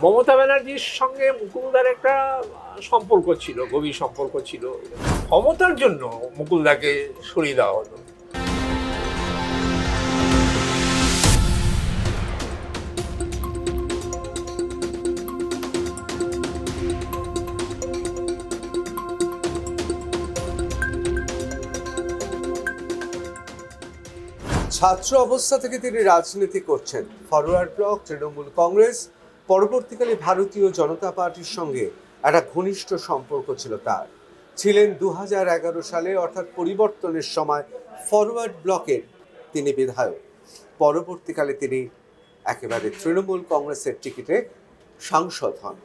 মমতা ব্যানার্জির সঙ্গে মুকুলদার একটা সম্পর্ক ছিল, গভীর সম্পর্ক ছিল। ক্ষমতার জন্য মুকুলদাকে সরিয়ে দেওয়া হলো। ছাত্র অবস্থা থেকে তিনি রাজনীতি করছেন। ফরওয়ার্ড ব্লক, তৃণমূল কংগ্রেস, পরবর্তীকালে ভারতীয় জনতা পার্টির সঙ্গে একটা ঘনিষ্ঠ সম্পর্ক ছিল তার। ছিলেন 2011 সালে, অর্থাৎ পরিবর্তনের সময় ফরওয়ার্ড ব্লকের তিনি বিধায়ক। পরবর্তীকালে তিনি একেবারে তৃণমূল কংগ্রেসের টিকিটে সাংসদ হন।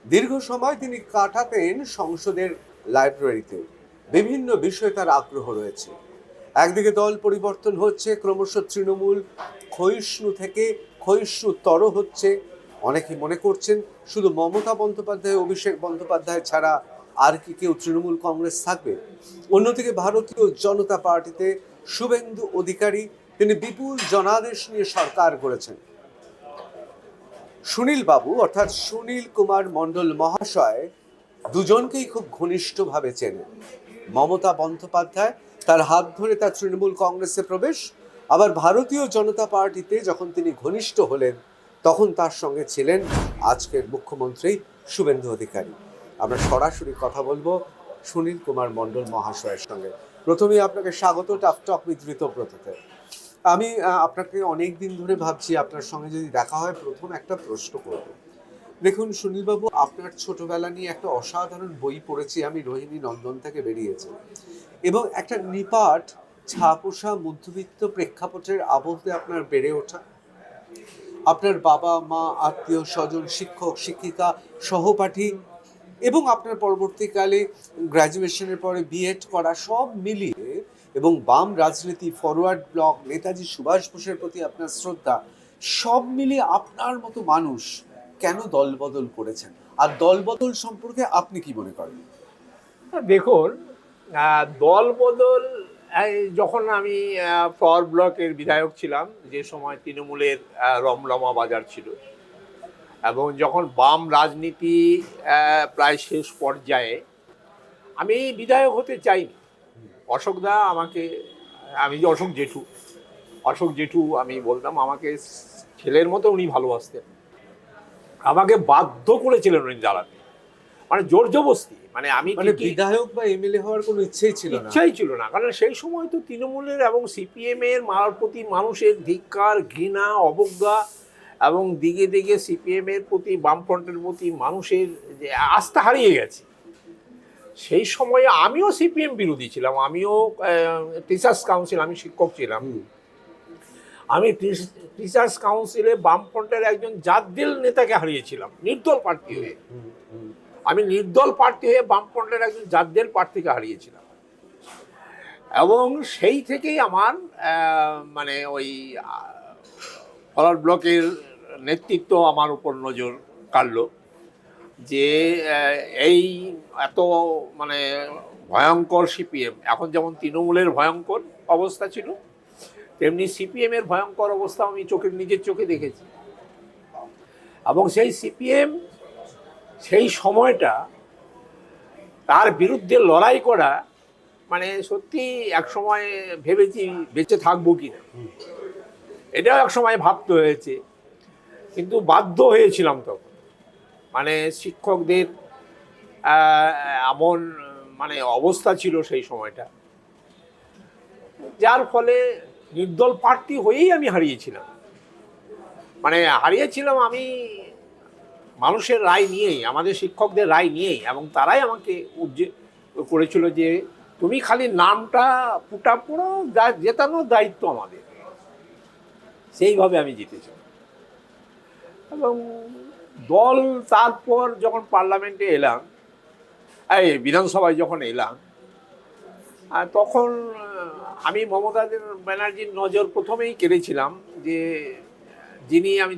দীর্ঘ সময় তিনি কাটাতেন সংসদের লাইব্রেরিতে। বিভিন্ন বিষয়ে তার আগ্রহ রয়েছে। একদিকে দল পরিবর্তন হচ্ছে, ক্রমশ তৃণমূল ক্ষয়িষ্ণু থেকে ক্ষয়িষ্ণুতর হচ্ছে। অনেকে মনে করছেন শুধু মমতা বন্দ্যোপাধ্যায়, অভিষেক বন্দ্যোপাধ্যায় ছাড়া আর কি কেউ তৃণমূল কংগ্রেস থাকবে? অন্যদিকে ভারতীয় জনতা পার্টিতে শুভেন্দু অধিকারী, তিনি বিপুল জনাদেশ নিয়ে সরকার গড়েছেন। সুনীল বাবু অর্থাৎ সুনীল কুমার মণ্ডল মহাশয় দুজনকেই খুব ঘনিষ্ঠভাবে চেনেন। মমতা বন্দ্যোপাধ্যায়, তার হাত ধরে তার তৃণমূল কংগ্রেসে প্রবেশ। আবার ভারতীয় জনতা পার্টিতে যখন তিনি ঘনিষ্ঠ হলেন, তখন তার সঙ্গে ছিলেন আজকের মুখ্যমন্ত্রী শুভেন্দু অধিকারী। আমরা সরাসরি কথা বলবো সুনীল কুমার মণ্ডল মহাশয়ের সঙ্গে। প্রথমেই আপনাকে স্বাগত টাফ টক উইথ ঋতব্রততে। আমি আপনাকে অনেক দিন ধরে ভাবছি আপনার সঙ্গে যদি দেখা হয় প্রথম একটা প্রশ্ন করব। দেখুন সুনীলবাবু, আপনার ছোটবেলা নিয়ে একটা অসাধারণ বই পড়েছি আমি, রোহিণী নন্দন থেকে বেরিয়েছে, এবং একটা নিপাট ছাপোষা মধ্যবিত্ত প্রেক্ষাপটের আবহে আপনার বেড়ে ওঠা। আপনার বাবা মা, আত্মীয় স্বজন, শিক্ষক শিক্ষিকা, সহপাঠী, এবং আপনার পরবর্তীকালে গ্র্যাজুয়েশনের পরে বিএড করা, সব মিলিয়ে, এবং বাম রাজনীতি, ফরওয়ার্ড ব্লক, নেতাজি সুভাষ বোসের প্রতি আপনার শ্রদ্ধা, সব মিলিয়ে আপনার মতো মানুষ কেন দলবদল করেছেন? আর দলবদল সম্পর্কে আপনি কি মনে করেন? দেখুন, দল বদল, যখন আমি ফরওয়ার্ড ব্লকের বিধায়ক ছিলাম, যে সময় তৃণমূলের রমরমা বাজার ছিল, এবং যখন বাম রাজনীতি প্রায় শেষ পর্যায়ে, আমি বিধায়ক হতে চাইনি। অশোকদা আমাকে, আমি যে অশোক জেঠু আমি বলতাম, আমাকে ছেলের মতো উনি ভালোবাসতেন। আমাকে বাধ্য করেছিলেন উনি দাঁড়াতে, মানে জোর জবস্তি। মানে আমি বিধায়ক বা এমএলএ হওয়ার কোনো ইচ্ছেই ছিল না, কারণ সেই সময় তো তৃণমূলের এবং সিপিএম এর প্রতি মানুষের ধিক্কার, ঘৃণা, অবজ্ঞা, এবং দিকে দিকে সিপিএম এর প্রতি, বামফ্রন্টের প্রতি মানুষের যে আস্থা হারিয়ে গেছে। সেই সময়ে আমিও সিপিএম বিরোধী ছিলাম। আমিও টিচার্স কাউন্সিল, আমি শিক্ষক ছিলাম। আমি টিচার্স কাউন্সিলে বামফ্রন্টের একজন জাতীয় নেতাকে হারিয়েছিলাম নির্দল প্রার্থী হয়ে। আমি নির্দল প্রার্থী হয়ে বামফ্রন্টের একজন জাতীয় প্রার্থীকে হারিয়েছিলাম। এবং সেই থেকেই আমার মানে ওই ফরওয়ার্ড ব্লকের নেতৃত্ব আমার উপর নজর কাড়ল, যে এই এত মানে ভয়ঙ্কর সিপিএম, এখন যেমন তৃণমূলের ভয়ঙ্কর অবস্থা ছিল, তেমনি সিপিএমের ভয়ঙ্কর অবস্থা আমি নিজের চোখে দেখেছি। এবং সেই সিপিএম, সেই সময়টা তার বিরুদ্ধে লড়াই করা, মানে সত্যি এক সময় ভেবেছি বেঁচে থাকবো কিনা, এটাও এক সময় ভাবতে হয়েছে। কিন্তু বাধ্য হয়েছিলাম তখন, মানে শিক্ষকদের এমন মানে অবস্থা ছিল সেই সময়টা, যার ফলে নির্দল প্রার্থী হয়েই আমি হারিয়েছিলাম। আমি মানুষের রায় নিয়েই, আমাদের শিক্ষকদের রায় নিয়েই, এবং তারাই আমাকে করেছিল যে তুমি খালি নামটা ফুটা পড়ো, জেতানোর দায়িত্ব আমাদের। সেইভাবে আমি জিতেছি। এবং দল, তারপর যখন পার্লামেন্টে এলাম, এই বিধানসভায় যখন এলাম, তখন আমি মমতা ব্যানার্জির নজর প্রথমেই কেড়েছিলাম। যে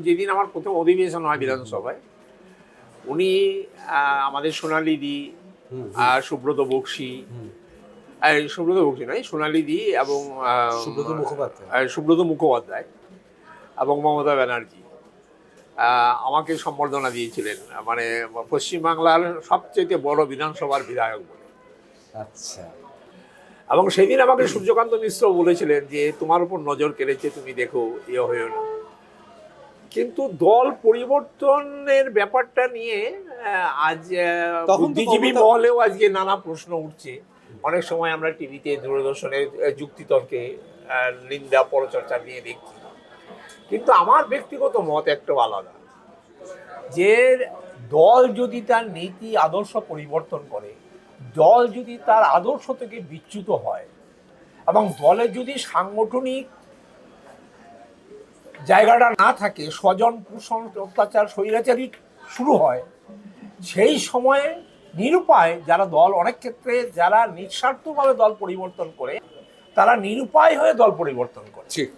যেদিন আমার প্রথম অধিবেশন হয় বিধানসভায়, উনি আমাদের সোনালী দি, সুব্রত বক্সি নয়, সোনালী দি এবং সুব্রত মুখোপাধ্যায় এবং মমতা ব্যানার্জি, আমাকে সম্বর্ধনা দিয়েছিলেন, মানে পশ্চিমবাংলার সবচেয়ে বড় বিধানসভার বিধায়ক বলে। আচ্ছা, এবং সেদিন আমাকে সূর্যকান্ত মিশ্র বলেছিলেন যে তোমার উপর নজর কেড়েছে, তুমি দেখো ইয়ে হয়েও না। কিন্তু দল পরিবর্তনের ব্যাপারটা নিয়ে আজ বুদ্ধিজীবী মহলেও আজকে নানা প্রশ্ন উঠছে। অনেক সময় আমরা টিভিতে দূরদর্শনে যুক্তিতর্কে নিন্দা পরচর্চা নিয়ে দেখছি, কিন্তু আমার ব্যক্তিগত মত একটু আলাদা, যে দল যদি তার নীতি আদর্শ পরিবর্তন করে, দল যদি তার আদর্শ থেকে বিচ্যুত হয়, এবং দলের যদি সাংগঠনিক জায়গাটা না থাকে, স্বজন পোষণ অত্যাচার স্বৈরাচারী শুরু হয়, সেই সময়ে নিরুপায় যারা দল, অনেক ক্ষেত্রে যারা নিঃস্বার্থভাবে দল পরিবর্তন করে, তারা নিরুপায় হয়ে দল পরিবর্তন করে। ঠিক।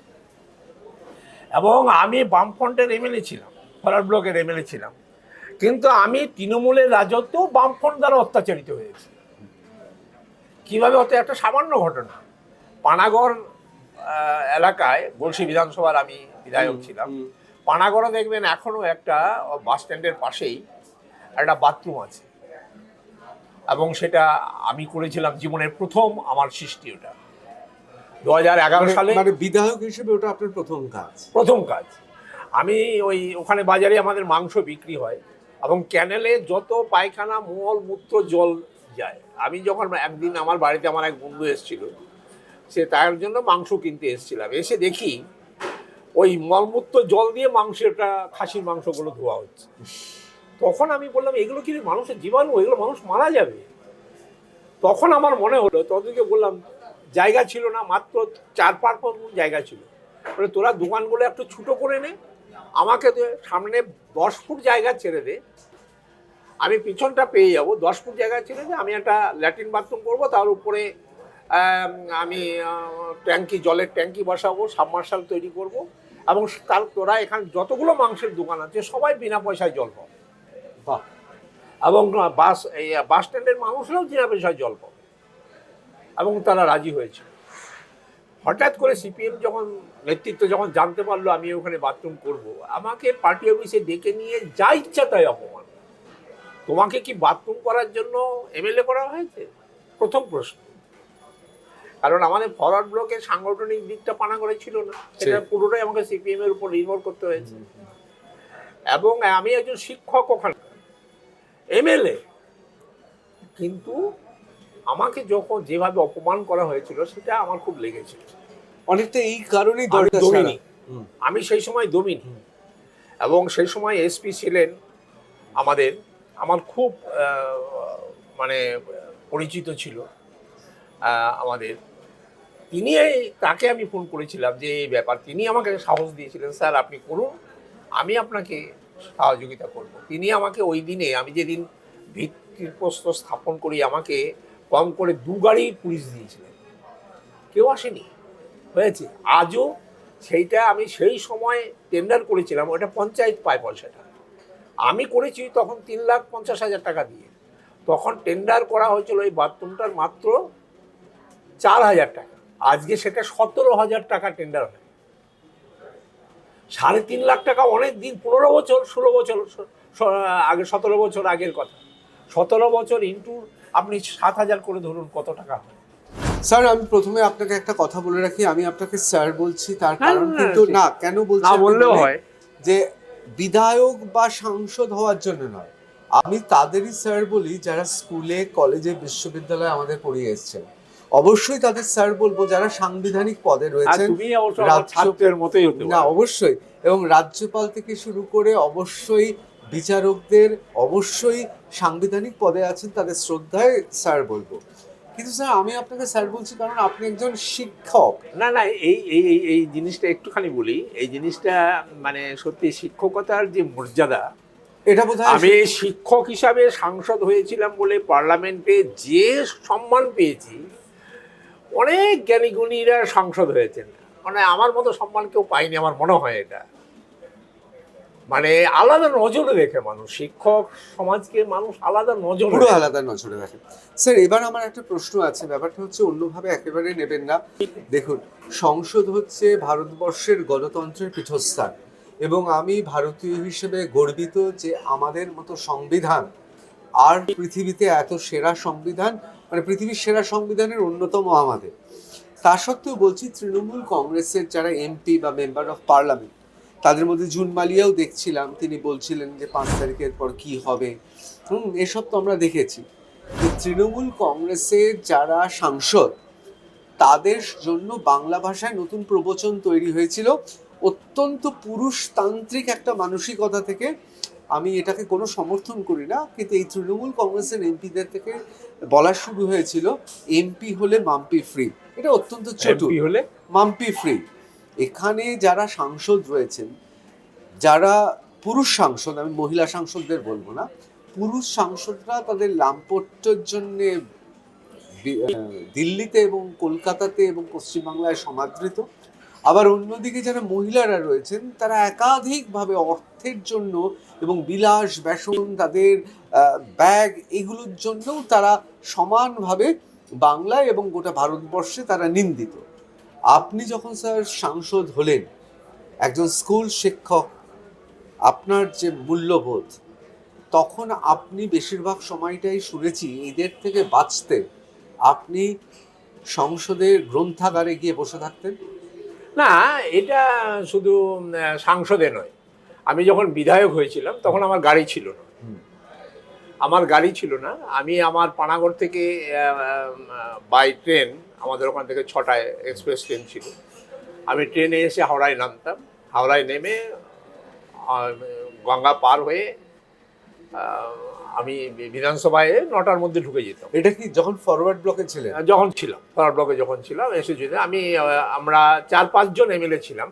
এবং আমি বামফ্রন্টের এমএলএ ছিলাম, ফরওয়ার্ড ব্লকের এমএলএ ছিলাম, কিন্তু আমি তৃণমূলের রাজত্বেও বামফ্রন্ট দ্বারা অত্যাচারিত হয়েছি। কীভাবে হতো? একটা সামান্য ঘটনা, পানাগড় এলাকায় গলসি বিধানসভার আমি বিধায়ক ছিলাম। পানাগড়ে দেখবেন এখনও একটা বাস স্ট্যান্ডের পাশেই একটা বাথরুম আছে, এবং সেটা আমি করেছিলাম জীবনের প্রথম আমার সৃষ্টি। ওটা 2011 সালে, মানে বিধায়ক হিসেবে ওটা আপনার প্রথম কাজ। আমি ওখানে বাজারে আমাদের মাংস বিক্রি হয়, এবং ক্যানেলে যত পায়খানা মল মূত্র জল যায়। আমি যখন একদিন আমার বাড়িতে আমার এক বন্ধু এসেছিল, সে তার জন্য মাংস কিনতে এসেছিলাম, এসে দেখি ওই মলমূত্র জল দিয়ে মাংসটা, খাসির মাংসগুলো ধোয়া হচ্ছে। তখন আমি বললাম, এগুলো কি মানুষের জীবাণু, এগুলো মানুষ মারা যাবে। তখন আমার মনে হলো, তোদেরকে বললাম জায়গা ছিল না, মাত্র 4-5 ফুট জায়গা ছিল, বলে তোরা দোকানগুলো একটু ছোটো করে নে, আমাকে সামনে 10 ফুট জায়গা ছেড়ে দে, আমি পিছনটা পেয়ে যাবো। 10 ফুট জায়গা ছেড়ে দে, আমি একটা ল্যাট্রিন বাথরুম করবো, তার উপরে আমি ট্যাঙ্কি, জলের ট্যাঙ্কি বসাবো, সাবমার্শাল তৈরি করব, এবং তার তোরা এখানে যতগুলো মাংসের দোকান আছে সবাই বিনা পয়সায় জল পাবে, এবং বাস স্ট্যান্ডের মানুষরাও বিনা পয়সায় জল পাবে। এবং তারা রাজি হয়েছে। হঠাৎ করে সিপিএম নেতৃত্ব যখন জানতে পারলো আমি ওখানে বাথরুম করব, আমাকে পার্টি অফিসে ডেকে নিয়ে যা ইচ্ছা তাই অপমান। তোমাকে কি বাথরুম করার জন্য এমএলএ করা হয়েছে? প্রথম প্রশ্ন। কারণ আমাদের ফরওয়ার্ড ব্লকের সাংগঠনিক দিকটা পানাগড়ে ছিল না, সেটা পুরোটাই আমাকে সিপিএম এর উপর নির্ভর করতে হয়েছে। এবং আমি একজন শিক্ষক, ওখানে এমএলএ, কিন্তু আমাকে যখন যেভাবে অপমান করা হয়েছিল সেটা আমার খুব লেগেছিল। অনেকটা এই কারণেই আমি সেই সময় দমিনি, এবং সেই সময় এসপি ছিলেন আমার খুব মানে পরিচিত ছিল আমাদের। তাকে আমি ফোন করেছিলাম যে এই ব্যাপার, তিনি আমাকে সাহস দিয়েছিলেন, স্যার আপনি করুন, আমি আপনাকে সহযোগিতা করব। তিনি আমাকে ওই দিনে, আমি যেদিন ভিত্তিপ্রস্তর স্থাপন করি, আমাকে কম করে 2 গাড়ি পুলিশ দিয়েছিলেন, কেউ আসেনি। হয়েছে আজও সেইটা, আমি সেই সময় টেন্ডার করেছিলাম, ওটা পঞ্চায়েত পায় পয়সাটা, আমি করেছি তখন 3,50,000 টাকা দিয়ে। তখন টেন্ডার করা হয়েছিল এই বাথরুমটার মাত্র 4,000 টাকা, আজকে সেটা 17,000 টাকা টেন্ডার হয়। 3.5 লাখ টাকা অনেক দিন, 15 বছর 16 বছর আগে, 17 বছর আগের কথা। 17 বছর ইন্টু আপনি 7,000 করে ধরুন কত টাকা হয়। স্যার আমি প্রথমে আপনাকে একটা কথা বলে রাখি, আমি আপনাকে স্যার বলছি তার কারণ কিন্তু না, কেন বলছি না বললেও হয়, যে বিধায়ক বা সাংসদ হওয়ার জন্য নয়, আমি তাদেরই স্যার বলি যারা স্কুলে, কলেজে, বিশ্ববিদ্যালয়ে আমাদের পড়িয়ে এসেছেন। অবশ্যই তাদের স্যার বলবো যারা সাংবিধানিক পদে রয়েছেন, না অবশ্যই, এবং রাজ্যপাল থেকে শুরু করে অবশ্যই বিচারকদের, অবশ্যই সাংবিধানিক পদে আছেন, তাদের শ্রদ্ধায় স্যার বলবো। কিন্তু স্যার আমি আপনাকে স্যার বলছি কারণ আপনি একজন শিক্ষক। না এই জিনিসটা একটুখানি বলি, এই জিনিসটা মানে সত্যি শিক্ষকতার যে মর্যাদা, এটা বোধহয় আমি শিক্ষক হিসাবে সাংসদ হয়েছিলাম বলে পার্লামেন্টে যে সম্মান পেয়েছি, অনেক জ্ঞানীগুণীরা সাংসদ হয়েছেন, মানে আমার মতো সম্মান কেউ পায়নি আমার মনে হয়। এটা মানে আলাদা নজরে দেখে মানুষ, শিক্ষক সমাজকে মানুষ আলাদা নজরে, পুরো আলাদা নজরে দেখে। স্যার এবার আমার একটা প্রশ্ন আছে, ব্যাপারটা হচ্ছে অন্যভাবে একেবারে নেবেন না। দেখুন, সংসদ হচ্ছে ভারতবর্ষের গণতন্ত্রের পীঠস্থান, এবং আমি ভারতীয় হিসেবে গর্বিত যে আমাদের মতো সংবিধান আর পৃথিবীতে এত সেরা সংবিধান, মানে পৃথিবীর সেরা সংবিধানের অন্যতম আমাদের। তা সত্ত্বেও বলছি, তৃণমূল কংগ্রেসের যারা এমপি বা মেম্বার অফ পার্লামেন্ট, তাদের মধ্যে জুন মালিয়াও দেখছিলাম, তিনি বলছিলেন যে 5 তারিখের পর কি হবে। এসব তো আমরা দেখেছি। তো তৃণমূল কংগ্রেসের যারা সাংসদ, তাদের জন্য বাংলা ভাষায় নতুন প্রবচন তৈরি হয়েছিল অত্যন্ত পুরুষতান্ত্রিক একটা মানসিকতা থেকে। আমি এটাকে কোনো সমর্থন করি না, কিন্তু এই তৃণমূল কংগ্রেসের এমপিদের থেকে বলা শুরু হয়েছিল এমপি হলে মাম্পি ফ্রি। এটা অত্যন্ত চটুল, হলে মাম্পি ফ্রি। এখানে যারা সাংসদ রয়েছেন, যারা পুরুষ সাংসদ, আমি মহিলা সাংসদদের বলবো না, পুরুষ সাংসদরা তাদের লাম্পট্যের জন্যে দিল্লিতে এবং কলকাতাতে এবং পশ্চিমবাংলায় সমাদৃত। আবার অন্যদিকে যারা মহিলারা রয়েছেন, তারা একাধিকভাবে অর্থের জন্য এবং বিলাস ব্যসন, তাদের ব্যাগ, এগুলোর জন্যও তারা সমানভাবে বাংলায় এবং গোটা ভারতবর্ষে তারা নিন্দিত। আপনি যখন স্যার সাংসদ হলেন, একজন স্কুল শিক্ষক, আপনার যে মূল্যবোধ, তখন আপনি বেশিরভাগ সময়টাই শুনেছি এদের থেকে বাঁচতে আপনি সংসদের গ্রন্থাগারে গিয়ে বসে থাকতেন। না, এটা শুধু সাংসদে নয়, আমি যখন বিধায়ক হয়েছিলাম তখন আমার গাড়ি ছিল না। আমি আমার পানাগড় থেকে বাই ট্রেন, আমাদের ওখান থেকে 6টায় এক্সপ্রেস ট্রেন ছিল, আমি ট্রেনে এসে হাওড়ায় নামতাম, হাওড়ায় নেমে গঙ্গা পার হয়ে আমি বিধানসভায় 9টার মধ্যে ঢুকে যেতাম। এটা কি যখন ফরওয়ার্ড ব্লকে ছিলেন? ফরওয়ার্ড ব্লকে যখন ছিলাম আমরা 4-5 জন এমএলএ ছিলাম।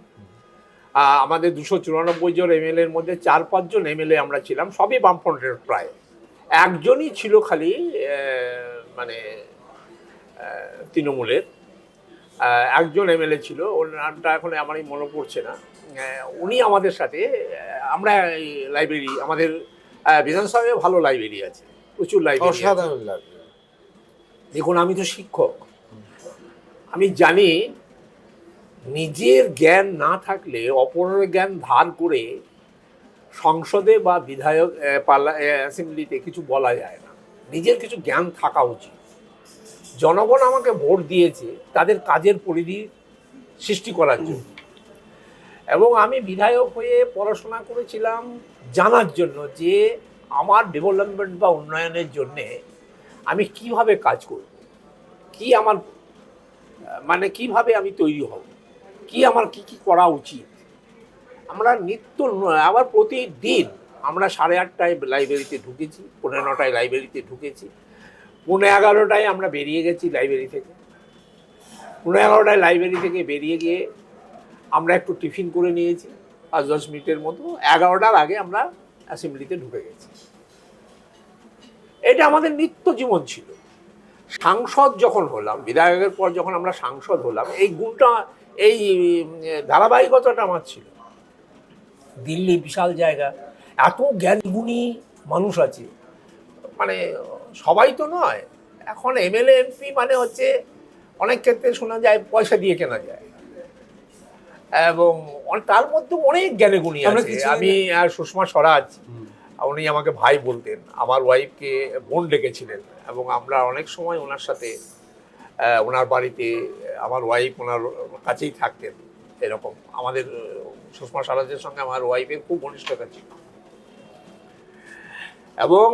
আমাদের 294 জন এমএলএর মধ্যে 4-5 জন এমএলএ আমরা ছিলাম, সবই বামফ্রন্টের। প্রায় একজনই ছিল খালি মানে তৃণমূলের, একজন এমএলএ ছিল, ওর নামটা এখন আমারই মনে পড়ছে না। উনি আমাদের সাথে, আমরা এই লাইব্রেরি, আমাদের বিধানসভায় ভালো লাইব্রেরি আছে, প্রচুর লাইব্রেরি। অসাধারণ লাগে। দেখুন, আমি তো শিক্ষক, আমি জানি নিজের জ্ঞান না থাকলে অপরের জ্ঞান ধার করে সংসদে বা বিধায়ক অ্যাসেম্বলিতে কিছু বলা যায় না। নিজের কিছু জ্ঞান থাকা উচিত। জনগণ আমাকে ভোট দিয়েছে তাদের কাজের পরিধি সৃষ্টি করার জন্য, এবং আমি বিধায়ক হয়ে পড়াশোনা করেছিলাম জানার জন্য যে আমার ডেভেলপমেন্ট বা উন্নয়নের জন্যে আমি কিভাবে কাজ করব, কি আমার মানে কিভাবে আমি তৈরি হব, কি আমার কি করা উচিত। আমরা আবার প্রতিদিন আমরা 8:30টায় লাইব্রেরিতে ঢুকেছি, 9:30টায় লাইব্রেরিতে ঢুকেছি, 11:30টায় আমরা বেরিয়ে গেছি লাইব্রেরি থেকে। 11:30টায় লাইব্রেরি থেকে বেরিয়ে গিয়ে আমরা একটু টিফিন করে নিয়েছি 5-10 মিনিটের মতো, 11টার আগে আমরা অ্যাসেম্বলিতে ঢুকে গেছি। এটা আমাদের নিত্য জীবন ছিল। সাংসদ যখন হলাম, বিধায়কের পর যখন আমরা সাংসদ হলাম, এই গুণটা, এই ধারাবাহিকতাটা আমার ছিল। দিল্লি বিশাল জায়গা, এত জ্ঞানগুণী মানুষ আছে, মানে সবাই তো নয়। এখন এমএলএ এমপি মানে হচ্ছে অনেক ক্ষেত্রে শোনা যায় পয়সা দিয়ে কেনা যায়, এবং তার মধ্যে অনেক জ্ঞানীগুণী আছে। আমি আর সুষমা স্বরাজ, উনি আমাকে ভাই বলতেন, আমার ওয়াইফকে বোন ডেকেছিলেন, এবং আমরা অনেক সময় ওনার সাথে, ওনার বাড়িতে আমার ওয়াইফ ওনার কাছেই থাকতেন। এরকম আমাদের সুষমা স্বরাজের সঙ্গে আমার ওয়াইফের খুব ঘনিষ্ঠতা ছিল। এবং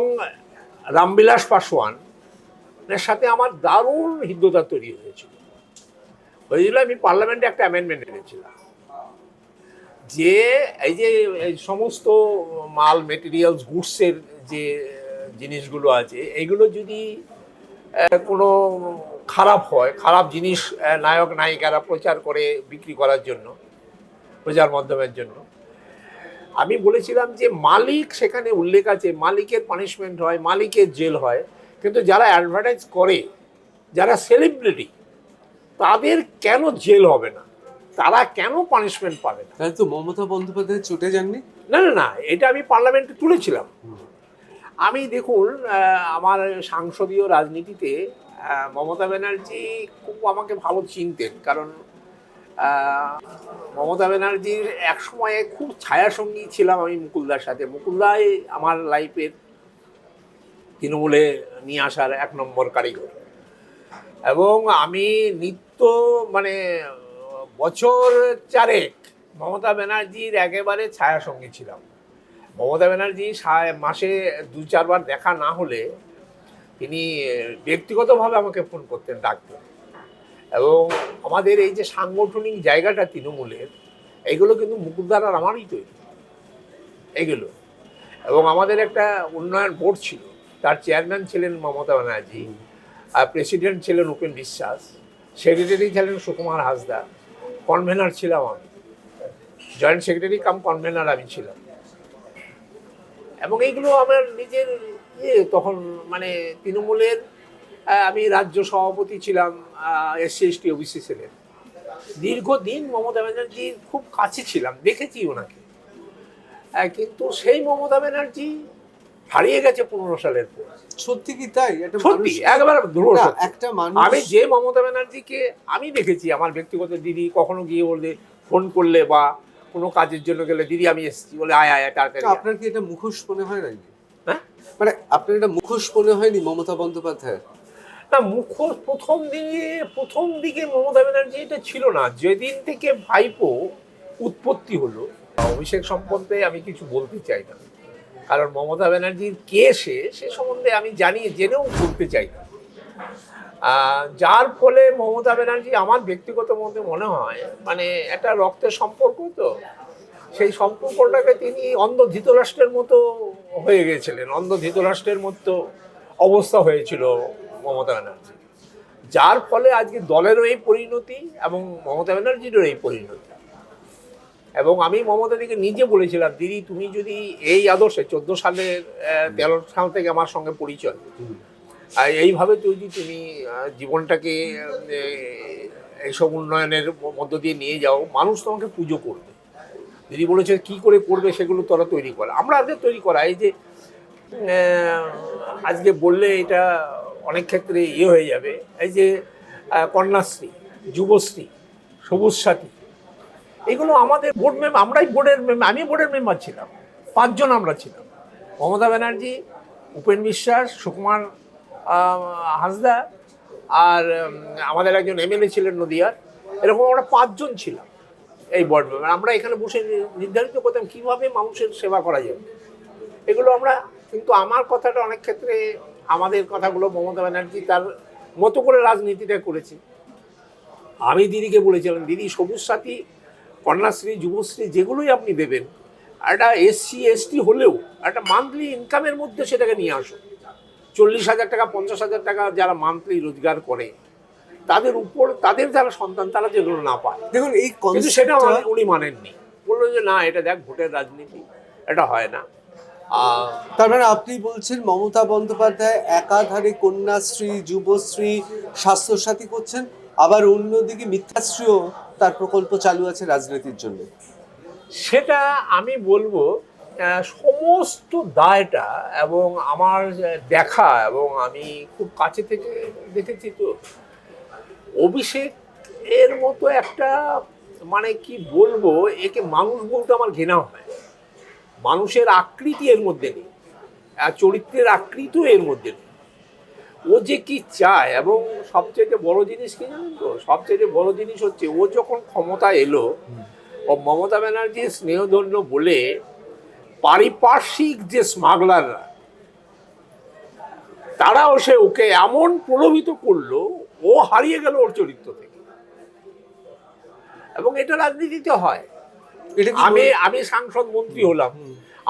রামবিলাস পাসওয়ানের সাথে আমার দারুণ হৃদ্যতা তৈরি হয়েছিল। আমি পার্লামেন্টে একটা অ্যামেন্ডমেন্ট এনেছিলাম যে এই সমস্ত মাল মেটেরিয়ালস গুডসের যে জিনিসগুলো আছে, এগুলো যদি কোনো খারাপ হয়, খারাপ জিনিস নায়ক নায়িকারা প্রচার করে বিক্রি করার জন্য, প্রচার মাধ্যমের জন্য, আমি বলেছিলাম যে মালিক, সেখানে উল্লেখ আছে মালিকের পানিশমেন্ট হয়, মালিকের জেল হয়, কিন্তু যারা অ্যাডভার্টাইজ করে, যারা সেলিব্রিটি, তাদের কেন জেল হবে না, তারা কেন পানিশমেন্ট পাবে না? তাই তো মমতা বন্দ্যোপাধ্যায় চটে যাননি? না না না, এটা আমি পার্লামেন্টে তুলেছিলাম। আমি দেখুন, আমার সাংসদীয় রাজনীতিতে মমতা ব্যানার্জি খুব আমাকে ভালো চিনতেন, কারণ মমতা ব্যানার্জির এক সময়ে খুব ছায়াসঙ্গী ছিলাম আমি মুকুলদার সাথে। মুকুলদাই আমার লাইফের তৃণমূলে নিয়ে আসার এক নম্বর কারিগর, এবং আমি নিত্য মানে বছর চারেক মমতা ব্যানার্জির একেবারে ছায়াসঙ্গী ছিলাম। মমতা ব্যানার্জি মাসে 2-4 বার দেখা না হলে তিনি ব্যক্তিগতভাবে আমাকে ফোন করতেন, ডাকতেন। এবং আমাদের এই যে সাংগঠনিক জায়গাটা তৃণমূলের, এইগুলো কিন্তু মুকুলদার আর আমারই তৈরি এগুলো। এবং আমাদের একটা উন্নয়ন বোর্ড ছিল, তার চেয়ারম্যান ছিলেন মমতা ব্যানার্জি, আর প্রেসিডেন্ট ছিলেন উপেন বিশ্বাস, সেক্রেটারি ছিলেন সুকুমার হাসদা, কনভেনার ছিলাম আমি, জয়েন্ট সেক্রেটারি কাম কনভেনার আমি ছিলাম। এবং এইগুলো আমার নিজের তখন মানে তৃণমূলের আমি রাজ্য সভাপতি ছিলাম SC/ST OBC সেলের। দীর্ঘদিন মমতা ব্যানার্জির খুব কাছে ছিলাম, দেখেছি ওনাকে। কিন্তু সেই মমতা ব্যানার্জি হারিয়ে গেছে 15 সালের পর। সত্যি কি তাই? এটা সত্যি, একেবারে দৃঢ় সত্যি। একটা মানুষ, আমি যে মমতা ব্যানার্জিকে আমি দেখেছি, আমার ব্যক্তিগত দিদি কখনো গিয়ে বললে, ফোন করলে বা কোনো কাজের জন্য গেলে, দিদি আমি এসেছি, বলে আয় আয় তাড়াতাড়ি। আপনার কি এটা মুখোশ মনে হয় নাকি? হ্যাঁ, মানে আপনার এটা মুখোশ মনে হয়নি মমতা বন্দ্যোপাধ্যায়? না, মুখোশ প্রথম দিকে মমতা ব্যানার্জি এটা ছিল না। যেদিন থেকে ভাইপো উৎপত্তি হলো, অভিষেক সম্বন্ধে আমি কিছু বলতে চাই না, কারণ মমতা ব্যানার্জির কে সে সম্বন্ধে আমি জেনেও বলতে চাই না। যার ফলে মমতা ব্যানার্জি আমার ব্যক্তিগত মধ্যে মনে হয় মানে একটা রক্তের সম্পর্ক, তো সেই সম্পর্কটাকে তিনি অন্ধ ধৃতরাষ্ট্রের মতো হয়ে গেছিলেন, অন্ধ ধৃতরাষ্ট্রের মতো অবস্থা হয়েছিল মমতা ব্যানার্জি, যার ফলে আজকে দলেরও এই পরিণতি এবং মমতা ব্যানার্জিরও এই পরিণতি। এবং আমি মমতাদিকে নিজে বলেছিলাম, দিদি তুমি যদি এই আদর্শে 14 সালের 13 সাল থেকে আমার সঙ্গে পরিচয়, আর এইভাবে যদি তুমি জীবনটাকে এইসব উন্নয়নের মধ্য দিয়ে নিয়ে যাও, মানুষ তোমাকে পুজো করবে। দিদি বলেছে কি করে করবে সেগুলো তোরা তৈরি করা, আমরা আজকে তৈরি করা। এই যে আজকে বললে এটা অনেক ক্ষেত্রে হয়ে যাবে, এই যে কন্যাশ্রী, যুবশ্রী, সবুজ সাথী, এগুলো আমাদের বোর্ড মেম্বার, আমরাই বোর্ডের মেম্বার, আমি বোর্ডের মেম্বার ছিলাম, 5 জন আমরা ছিলাম, মমতা ব্যানার্জি, উপেন বিশ্বাস, সুকুমার হাসদা, আর আমাদের একজন MLA ছিলেন নদিয়ার। এরকম আমরা 5 জন ছিলাম এই বোর্ড মেম্বার। আমরা এখানে বসে নির্ধারিত করতাম কীভাবে মানুষের সেবা করা যাবে এগুলো আমরা। কিন্তু আমার কথাটা অনেক ক্ষেত্রে, আমাদের কথাগুলো মমতা ব্যানার্জি তার মতো করে রাজনীতিটা করেছে। আমি দিদিকে বলেছিলাম, দিদি সবুজ সাথী, কন্যাশ্রী, যুবশ্রী যেগুলোই আপনি দেবেন, একটা SC/ST হলেও একটা মান্থলি ইনকামের মধ্যে সেটাকে নিয়ে আসুন। 40,000 টাকা, 50,000 টাকা যারা মান্থলি রোজগার করে, তাদের উপর তাদের যারা সন্তান তারা যেগুলো না পায়। দেখুন এই কিন্তু সেটা উনি মানেননি, বললো যে না, এটা দেখ ভোটের রাজনীতি, এটা হয় না। তার মানে আপনি বলছেন মমতা বন্দ্যোপাধ্যায় একাধারে কন্যাশ্রী, যুবশ্রী, স্বাস্থ্যসাথী করছেন, আবার অন্যদিকে মিথ্যাশ্রীও তার প্রকল্প চালু আছে রাজনীতির জন্য। সেটা আমি বলবো সমস্ত দায়টা, এবং আমার দেখা, এবং আমি খুব কাছে থেকে দেখেছি, তো অভিষেক এর মতো একটা মানে কি বলবো, একে মানুষ বলতে আমার ঘৃণা হয়। মানুষের আকৃতি এর মধ্যে নেই, চরিত্রের আকৃতিও এর মধ্যে নেই। ও যে কি চায়, এবং সবচেয়ে বড় জিনিস কি জানেন তো, সবচেয়ে বড় জিনিস হচ্ছে ও যখন ক্ষমতা এলো, ও মমতা ব্যানার্জির স্নেহধন্য বলে পারিপার্শ্বিক যে স্মাগলাররা, তারাও ওকে এমন প্রলোভিত করলো, ও হারিয়ে গেল ওর চরিত্র থেকে। এবং এটা রাজনীতিতে হয়। আমি সাংসদ মন্ত্রী হলাম,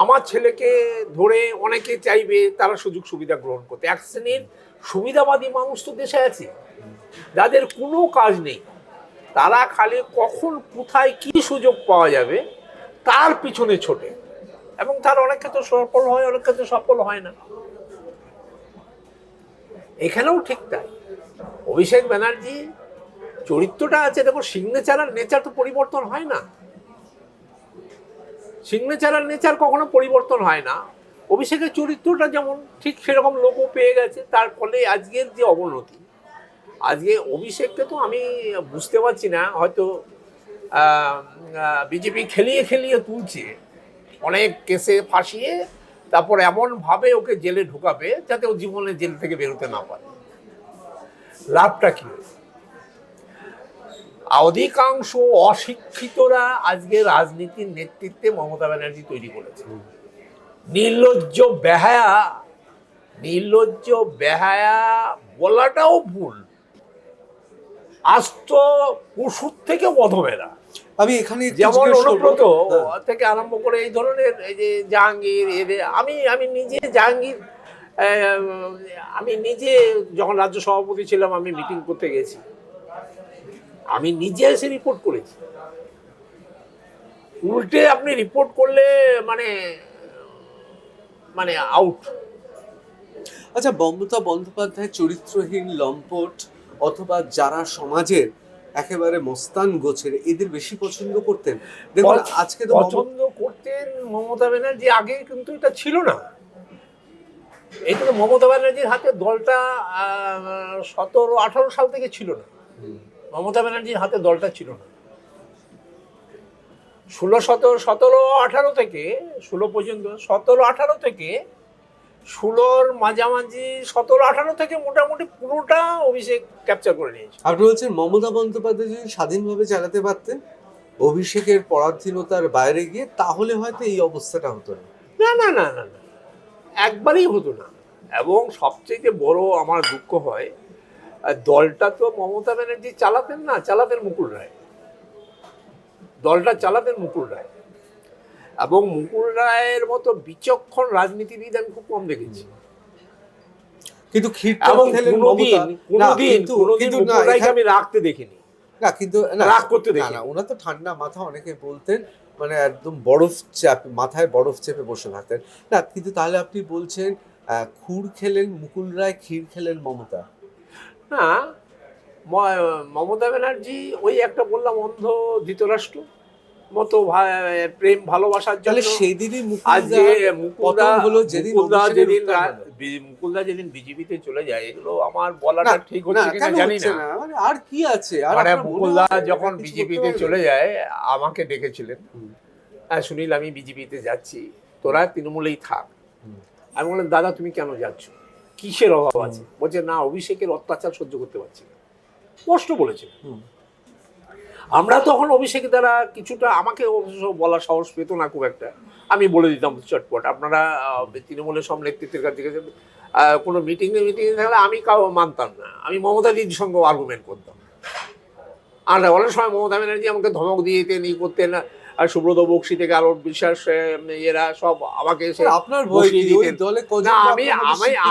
আমার ছেলেকে ধরে অনেকে চাইবে তারা সুযোগ সুবিধা গ্রহণ করতে। এক শ্রেণীর সুবিধাবাদী মানুষ তো দেশে আছে, যাদের কোনো কাজ নেই, তারা খালি কখন কোথায় কি সুযোগ পাওয়া যাবে তার পিছনে ছোটে, এবং তার অনেক ক্ষেত্রে সফল হয়, অনেক ক্ষেত্রে সফল হয় না। এখানেও ঠিক তাই। অভিষেক ব্যানার্জি চরিত্রটা আছে, দেখো, সিগনেচার আর নেচার তো পরিবর্তন হয় না, সিগনেচার আর নেচার কখনো পরিবর্তন হয় না। অভিষেকের চরিত্রটা যেমন ঠিক সেরকম লোকও পেয়ে গেছে, তার ফলে আজকের যে অবনতি, আজকে অভিষেককে তো আমি বুঝতে পারছি না, হয়তো বিজেপি খেলিয়ে খেলিয়ে তুলছে, অনেক কেসে ফাঁসিয়ে, তারপর এমনভাবে ওকে জেলে ঢুকাবে যাতে ও জীবনে জেল থেকে বেরোতে না পারে। লাভটা কি? অধিকাংশ অশিক্ষিতরা আজকে রাজনীতির নেতৃত্বে মমতা ব্যানার্জি তৈরি করেছে। নির্লজ্জ বেহায়া, নির্লজ্জ বেহায়া বলাটাও ভুল, আস্ত পশুর থেকে অধমেরা। আমি এখানে একটু যেমন জিজ্ঞেস করবো। অনুব্রত হ্যাঁ। থেকে আরম্ভ করে এই ধরনের, এই যে জাহাঙ্গীর, এদের আমি নিজে জাহাঙ্গীর, আমি নিজে যখন রাজ্য সভাপতি ছিলাম আমি মিটিং করতে গেছি, আমি নিজে এসে রিপোর্ট করেছি। উল্টে আপনি রিপোর্ট করলে মানে মানে আউট। আচ্ছা, মমতা বন্দ্যোপাধ্যায় চরিত্রহীন, লম্পট অথবা যারা সমাজের একেবারে মস্তান গোছের, এদের বেশি পছন্দ করতেন? দেখুন আজকে তো পছন্দ করতেন মমতা ব্যানার্জি, আগে কিন্তু এটা ছিল না। এটা তো মমতা ব্যানার্জির হাতে দলটা 17-18 সাল থেকে ছিল না। মমতা ব্যানার্জির হাতে দলটা ছিল না। 17-18 থেকে 16 পর্যন্ত, 17-18 থেকে 16-র মাঝামাঝি, 17-18 থেকে মোটামুটি পুরোটা অভিষেক ক্যাপচার করে নিয়েছে। আপনি বলছেন মমতা বন্দ্যোপাধ্যায় যদি স্বাধীনভাবে চালাতে পারতেন অভিষেকের পরাধীনতার বাইরে গিয়ে, তাহলে হয়তো এই অবস্থাটা হতো না। না না না না না, একবারেই হতো না। এবং সবচেয়ে বড় আমার দুঃখ হয়, দলটা তো মমতা ব্যানার্জি চালাতেন না, চালাতেন মুকুল রায়। দলটা চালাতেন মুকুল রায়, এবং মুকুল রায়ের মতো বিচক্ষণ রাজনীতিবিদ আমি খুব কম দেখেছি। কিন্তু এবং কোনোদিন মুকুল রায়কে আমি রাখতে দেখিনি, না কিন্তু রাগ করতে দেখি না। ওনার তো ঠান্ডা মাথা, অনেকে বলতেন মানে একদম বরফ চাপে, মাথায় বরফ চেপে বসে থাকতেন না। কিন্তু তাহলে আপনি বলছেন খুর খেলেন মুকুল রায়, ক্ষীর খেলেন মমতা? না, মমতা ব্যানার্জি ওই একটা বললাম অন্ধ ধৃতরাষ্ট্র মতো প্রেম ভালোবাসার জন্য। সেদিনই মুকুলদা যেদিন বিজেপিতে চলে যায়, এগুলো আমার বলাটা ঠিক হচ্ছে কিনা জানি না। মানে আর কি আছে, মানে মুকুলদা যখন বিজেপিতে চলে যায় আমাকে ডেকেছিলেন, সুনীল আমি বিজেপিতে যাচ্ছি, তোরা তৃণমূলেই থাক। আমি বললাম দাদা তুমি কেন যাচ্ছ, কিসের অভাব আছে? বলছে না, অভিষেকের অত্যাচার সহ্য করতে পারছি না। স্পষ্ট বলেছে। আমরা তখন অভিষেক দ্বারা কিছুটা, আমাকে অবশ্য বলার সাহস পেত না খুব একটা, আমি বলে দিতাম চটপট। আপনারা তৃণমূলের সব নেতৃত্বের কাছে কোনো মিটিংয়ে থাকলে আমি কাউ মানতাম না, আমি মমতা দিদির সঙ্গে আর্গুমেন্ট করতাম। আর অনেক সময় মমতা ব্যানার্জি আমাকে ধমক দিয়ে দিতেন, ই করতেন। আর সুব্রত বক্সি থেকে আরো বিশ্বাস এরা সব আমাকে এসে আপনার ভয় দিতেন। না,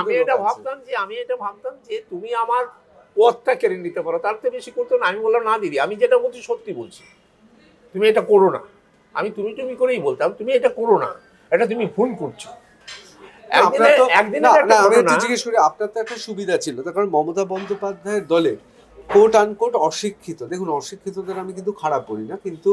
আমি এটা ভাবতাম যে তুমি আমার পথটা কেড়ে নিতে পারো, তার থেকে বেশি করতো না। আমি বললাম না দিদি, আমি যেটা বলছি সত্যি বলছি, তুমি এটা করো না। আমি তুমি করেই বলতাম, তুমি এটা করো না, এটা তুমি ভুল করছো। জিজ্ঞেস করি, আপনার তো একটা সুবিধা ছিল, তার কারণ মমতা বন্দ্যোপাধ্যায়ের দলে কোট আনকোট অশিক্ষিত, দেখুন অশিক্ষিতদের আমি কিন্তু খারাপ বলি না, কিন্তু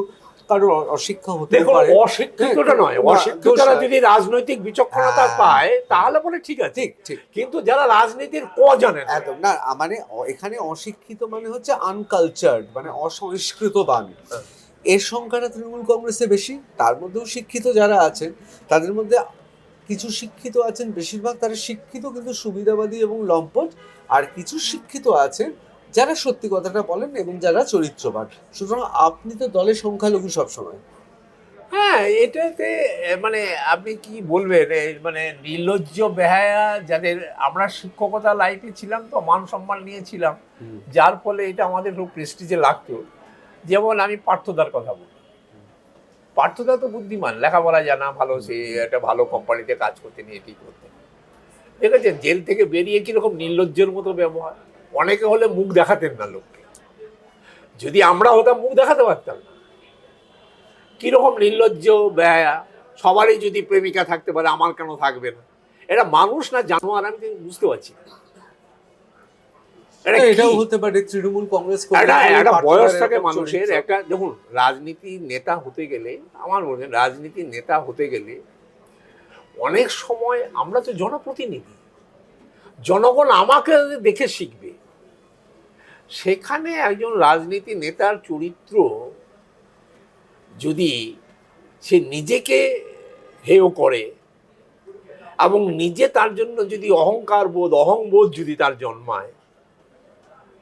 কারোর অশিক্ষা হতে পারে। অশিক্ষিতটা নয়, অশিক্ষিতরা যদি রাজনৈতিক বিচক্ষণতা পায় তাহলে বলে ঠিক আছে, ঠিক। কিন্তু যারা রাজনীতির জানে না, একদম না, মানে এখানে অশিক্ষিত মানে হচ্ছে আনকালচার্ড, মানে অসংস্কৃতবান। এর সংখ্যাটা তৃণমূল কংগ্রেসে বেশি। তার মধ্যেও শিক্ষিত যারা আছেন, তাদের মধ্যে কিছু শিক্ষিত আছেন, বেশিরভাগ তারা শিক্ষিত কিন্তু সুবিধাবাদী এবং লম্পট। আর কিছু শিক্ষিত আছেন যারা সত্যি কথাটা বলেন এবং যারা চরিত্রবান। সুতরাং আপনি তো দলের সংখ্যালঘু সবসময়। হ্যাঁ, এটাতে মানে আপনি কি বলবেন, মানে নির্লজ্জ বেহায়া যাদের, আমরা শিক্ষকতা লাইফে ছিলাম তো, মান সম্মান নিয়েছিলাম, যার ফলে এটা আমাদের খুব প্রেস্টিজে লাগতো। যেমন আমি পার্থদার কথা বলি, পার্থদা তো বুদ্ধিমান, লেখাপড়া জানা ভালো, সে একটা ভালো কোম্পানিতে কাজ করতে নিয়ে ঠিক করতে, ঠিক আছে। জেল থেকে বেরিয়ে কিরকম নির্লজ্জের মতো ব্যবহার। অনেকে হলে মুখ দেখাতেন না লোককে, যদি আমরা হতাম মুখ দেখাতে পারতাম না। কিরকম নির্লজ্জ ব্যয়া, সবারই যদি প্রেমিকা থাকতে পারে আমার কেন থাকবে না? এটা মানুষ না জানোয়ার, আমি বুঝতে পারছি না। এটাও হতে পারে তৃণমূল কংগ্রেস, একটা বয়স থাকে মানুষের। একটা দেখুন, রাজনীতি নেতা হতে গেলে, আমার মনে হয় রাজনীতির নেতা হতে গেলে অনেক সময় আমরা তো জনপ্রতিনিধি, জনগণ আমাকে দেখে শিখবে। সেখানে একজন রাজনীতি নেতার চরিত্র যদি সে নিজেকে হেয় করে এবং নিজে তার জন্য যদি অহংকার বোধ অহংবোধ যদি তার জন্মায়,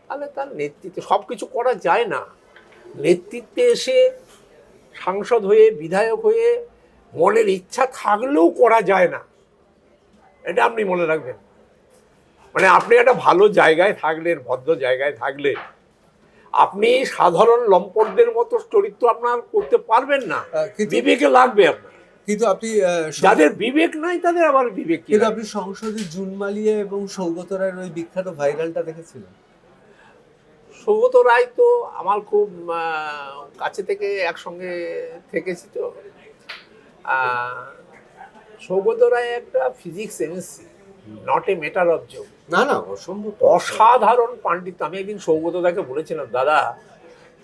তাহলে তার নেতৃত্বে সব কিছু করা যায় না। নেতৃত্বে এসে সাংসদ হয়ে বিধায়ক হয়ে মনের ইচ্ছা থাকলেও করা যায় না, এটা আপনি মনে রাখবেন। মানে আপনি একটা ভালো জায়গায় থাকলেন, ভদ্র জায়গায় থাকলেন, আপনি সাধারণ লম্পটদের মতো চরিত্র আপনার করতে পারবেন না, বিবেকে লাগবে আপনার। কিন্তু আপনি যাদের বিবেক নাই তাদের আবার বিবেক কি? কিন্তু আপনি সংসদে জুন মালিয়া এবং সৌগত রায়ের ওই বিখ্যাত ভাইরালটা দেখেছিলেন? সৌগত রায় তো আমার খুব কাছে থেকে একসঙ্গে থেকেছি তো। সৌগত রায় একটা physics MSc, not a matter of joke. না না, অসম্ভব অসাধারণ পাণ্ডিত্য। আমি একদিন সৌগত দাকে বলেছিলাম, দাদা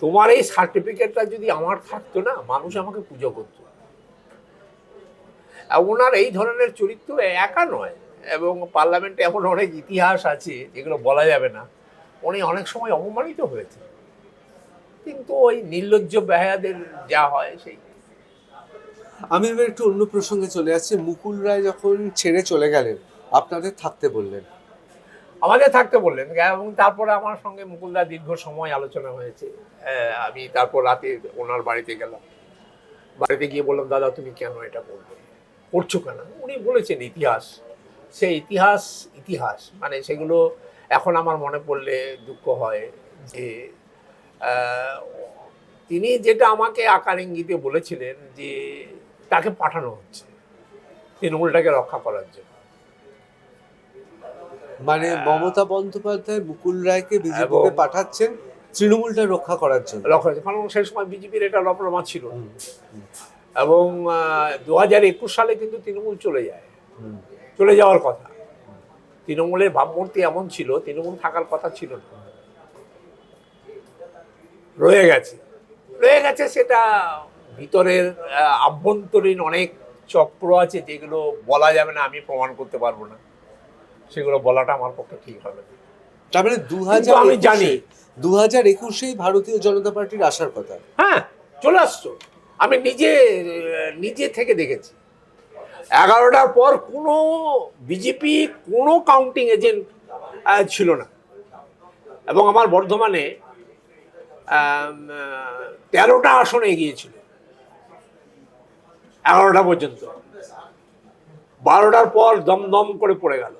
তোমার এই সার্টিফিকেটটা যদি আমার থাকতো না, মানুষ আমাকে পুজো করতো। ওনার এই ধরনের চরিত্র একা নয়, এবং পার্লামেন্টে এমন অনেক ইতিহাস আছে যেগুলো বলা যাবে না। উনি অনেক সময় অপমানিত হয়েছে, কিন্তু ওই নির্লজ্জ বেহায়াদের যা হয় সেই। আমি এবার একটু অন্য প্রসঙ্গে চলে আসছি। মুকুল রায় যখন ছেড়ে চলে গেলেন, আপনাদের থাকতে বললেন, আমাদের থাকতে বললেন, এবং তারপরে আমার সঙ্গে মুকুলদা দীর্ঘ সময় আলোচনা হয়েছে। আমি তারপর রাতে ওনার বাড়িতে গেলাম, বাড়িতে গিয়ে বললাম, দাদা তুমি কেন এটা করছো কেন? উনি বলেছেন ইতিহাস, সেই ইতিহাস মানে সেগুলো এখন আমার মনে পড়লে দুঃখ হয় যে তিনি যেটা আমাকে আকার ইঙ্গিতে বলেছিলেন যে তাকে পাঠানো হচ্ছে তৃণমূলটাকে রক্ষা করার জন্য। মানে মমতা বন্দ্যোপাধ্যায় মুকুল রায়কে বিজেপিতে পাঠাচ্ছেন তৃণমূলটা রক্ষা করার জন্য। কারণ সেই সময় বিজেপির এটা রপ্রমা ছিল, এবং 2021 সালে কিন্তু তৃণমূল চলে যাওয়ার কথা। তৃণমূলের ভাবমূর্তি এমন ছিল, তৃণমূল থাকার কথা ছিল না, রয়ে গেছে। সেটা ভিতরের আভ্যন্তরীণ অনেক চক্র আছে যেগুলো বলা যাবে না, আমি প্রমাণ করতে পারবো না, সেগুলো বলাটা আমার পক্ষে ঠিক হবে না। তার মানে আমি জানি 2021 ভারতীয় জনতা পার্টির আসার কথা। হ্যাঁ, চলে আসছো। আমি নিজে থেকে দেখেছি 11টার পর কোনো বিজেপি কোনো কাউন্টিং এজেন্ট ছিল না, এবং আমার বর্ধমানে 13টা আসন এগিয়েছিল 11টা পর্যন্ত। 12টার পর দমদম করে পড়ে গেল।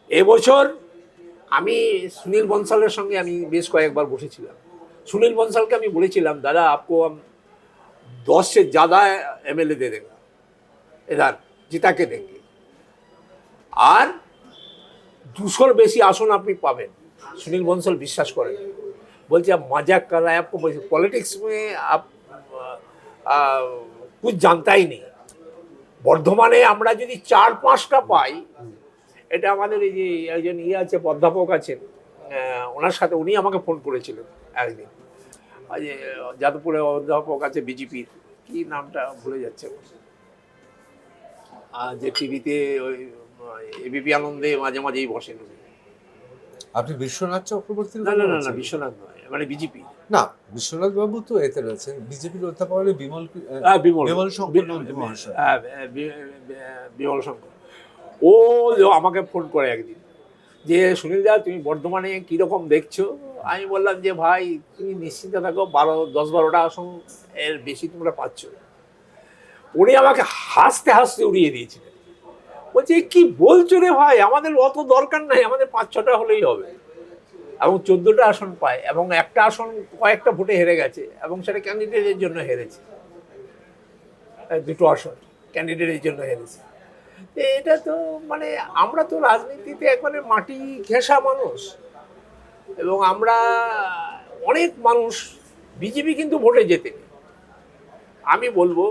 এবছর আমি সুনীল বনসালের সঙ্গে আমি বেশ কয়েকবার বসেছিলাম। সুনীল বনসালকে আমি বলেছিলাম, দাদা আপকো 10 से ज़्यादा MLA दे देगा, इधर जिता के देंगे, আর 200 বেশি আসন আপনি পাবেন। সুনীল বনসাল বিশ্বাস করেন, বলছে आप मजाक कर रहा है, आपको पॉलिटिक्स में आप कुछ जानता ही नहीं। বর্ধমানে আমরা যদি 4-5টা পাই, এটা আমাদের এই যে একজন আছে অধ্যাপক আছেন, ওনার সাথে উনি আমাকে ফোন করেছিলেন একদিন, যে যাদবপুরে অধ্যাপক আছে বিজেপির, কি নামটা ভুলে যাচ্ছে, যে টিভিতে ওই এবিপি আনন্দে মাঝে মাঝেই বসেন। আপনি বিশ্বনাথ চক্রবর্তী? না, বিশ্বনাথ নয়, মানে বিজেপি না, বিশ্বনাথ বাবু তো এতে রয়েছেন, বিজেপির অধ্যাপক হলে বিমল শঙ্কর। ও আমাকে ফোন করে একদিন যে সুনীল দা তুমি বর্ধমানে কীরকম দেখছো। আমি বললাম যে ভাই তুমি নিশ্চিন্তে থাকো, 10-12টা আসন এর বেশি তোমরা পাচ্ছ। উনি আমাকে হাসতে উড়িয়ে দিয়েছিলেন, বলছে কি বলছো রে ভাই, আমাদের অত দরকার নাই, আমাদের 5-6টা হলেই হবে। এবং 14টা আসন পায়, এবং একটা আসন কয়েকটা ভোটে হেরে গেছে, এবং সেটা ক্যান্ডিডেটের জন্য হেরেছে। 2টো আসন ক্যান্ডিডেটের জন্য হেরেছে। এটা তো মানে আমরা তো রাজনীতিতে একবারে মাটি ঘেঁষা মানুষ, এবং আমরা অনেক মানুষ বিজেপি কিন্তু ভোটে জেতে। আমি বলবো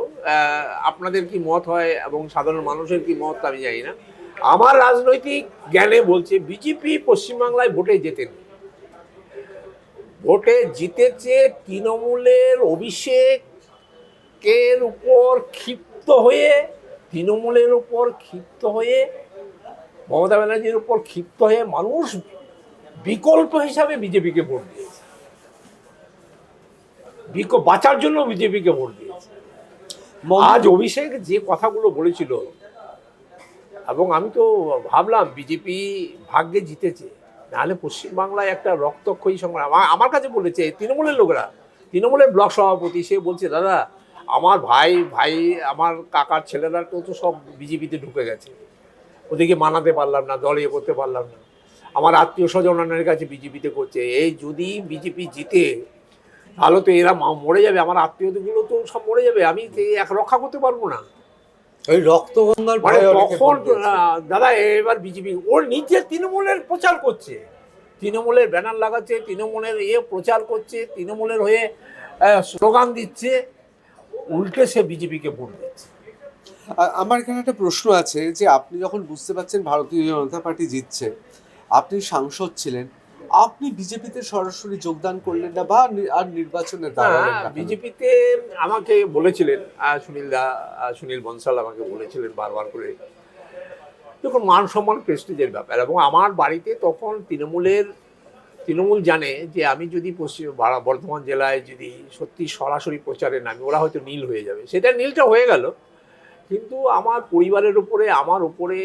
আপনাদের কি মত হয় এবং সাধারণ মানুষের কি মত আমি জানি না, আমার রাজনৈতিক জ্ঞানে বলছে বিজেপি পশ্চিমবাংলায় ভোটে জেতেন। ভোটে জিতেছে তৃণমূলের অভিষেকের উপর ক্ষিপ্ত হয়ে, তৃণমূলের উপর ক্ষিপ্ত হয়ে, মমতা ব্যানার্জির উপর ক্ষিপ্ত হয়ে মানুষ বিকল্প হিসাবে বিজেপিকে ভোট দিয়েছে, বাঁচার জন্য বিজেপিকে ভোট দিয়েছে। আজ অভিষেক যে কথাগুলো বলেছিল, এবং আমি তো ভাবলাম বিজেপি ভাগ্যে জিতেছে, নাহলে পশ্চিমবাংলায় একটা রক্তক্ষয়ী সংগ্রাম। আমার কাছে বলেছে তৃণমূলের লোকেরা, তৃণমূলের ব্লক সভাপতি, সে বলছে দাদা আমার ভাই আমার কাকার ছেলেরা তো সব বিজেপিতে ঢুকে গেছে, ওদেরকে মানাতে পারলাম না, দল ইয়ে করতে পারলাম না, আমার আত্মীয় স্বজনের কাছে বিজেপিতে করছে, এই যদি বিজেপি জিতে তাহলে তো এরা মরে যাবে, আমার আত্মীয়গুলো তো সব মরে যাবে, আমি এক রক্ষা করতে পারবো না। ওই রক্তগঙ্গার মানে ভয়ে অনেকে তখন ভোট দিয়েছে। দাদা এবার বিজেপি ওর নিজে তৃণমূলের প্রচার করছে, তৃণমূলের ব্যানার লাগাচ্ছে, তৃণমূলের প্রচার করছে, তৃণমূলের হয়ে স্লোগান দিচ্ছে, উল্টে সে বিজেপিকে ভোট দিচ্ছে। আমার এখানে একটা প্রশ্ন আছে যে আপনি যখন বুঝতে পারছেন ভারতীয় জনতা পার্টি জিতছে, আপনি সাংসদ ছিলেন, আপনি বিজেপিতে সরাসরি যোগদান করলেন না বা আর নির্বাচনে দাঁড়ালেন না কেন? বিজেপিতে আমাকে বলেছিলেন সুনীল বনসাল আমাকে বলেছিলেন বারবার করে, দেখুন মান সম্মান প্রেস্টিজের ব্যাপার, এবং আমার বাড়িতে তখন তৃণমূল জানে যে আমি যদি বর্ধমান জেলায় যদি সত্যি সরাসরি প্রচারে নামি, ওরা হয়তো নীল হয়ে যাবে, সেটা নীলটা হয়ে গেল, কিন্তু আমার পরিবারের উপরে, আমার উপরে,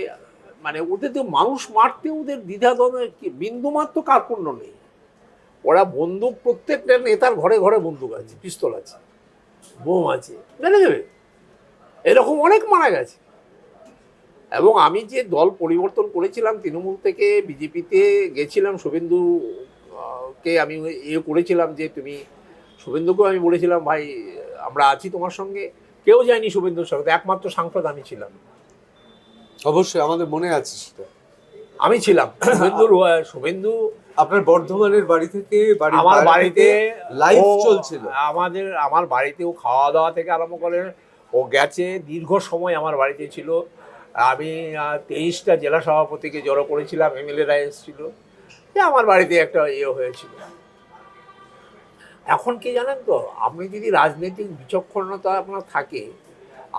মানে ওদের তো মানুষ মারতে ওদের দ্বিধাদ্বন্দ্ব বিন্দুমাত্র কার্পণ্য নেই। ওরা বন্দুক, প্রত্যেকটা নেতার ঘরে ঘরে বন্দুক আছে, পিস্তল আছে, বোম আছে, মেরে দেবে, এরকম অনেক মারা গেছে। এবং আমি যে দল পরিবর্তন করেছিলাম, তৃণমূল থেকে বিজেপিতে গেছিলাম, শুভেন্দু কে আমি করেছিলাম যে তুমি, শুভেন্দুকেও আমি বলেছিলাম ভাই আমরা আছি তোমার সঙ্গে, কেউ যায়নি শুভেন্দুর সঙ্গে, একমাত্র সাংসদ আমি ছিলাম। অবশ্যই আমাদের মনে আছে সেটা। আমি ছিলাম শুভেন্দু আপনার বর্ধমানের বাড়ি থেকে আমার বাড়িতে লাইভ চলছিল, আমার বাড়িতেও খাওয়া দাওয়া থেকে আরম্ভ করে ও গেছে, দীর্ঘ সময় আমার বাড়িতে ছিল। আমি 23টা জেলা সভাপতিকে জড়ো করেছিলাম, এমএলএরা এসেছিল, আমার বাড়িতে একটা হয়েছিল। এখন কি জানেন তো, আপনি যদি রাজনৈতিক বিচক্ষণতা আপনার থাকে,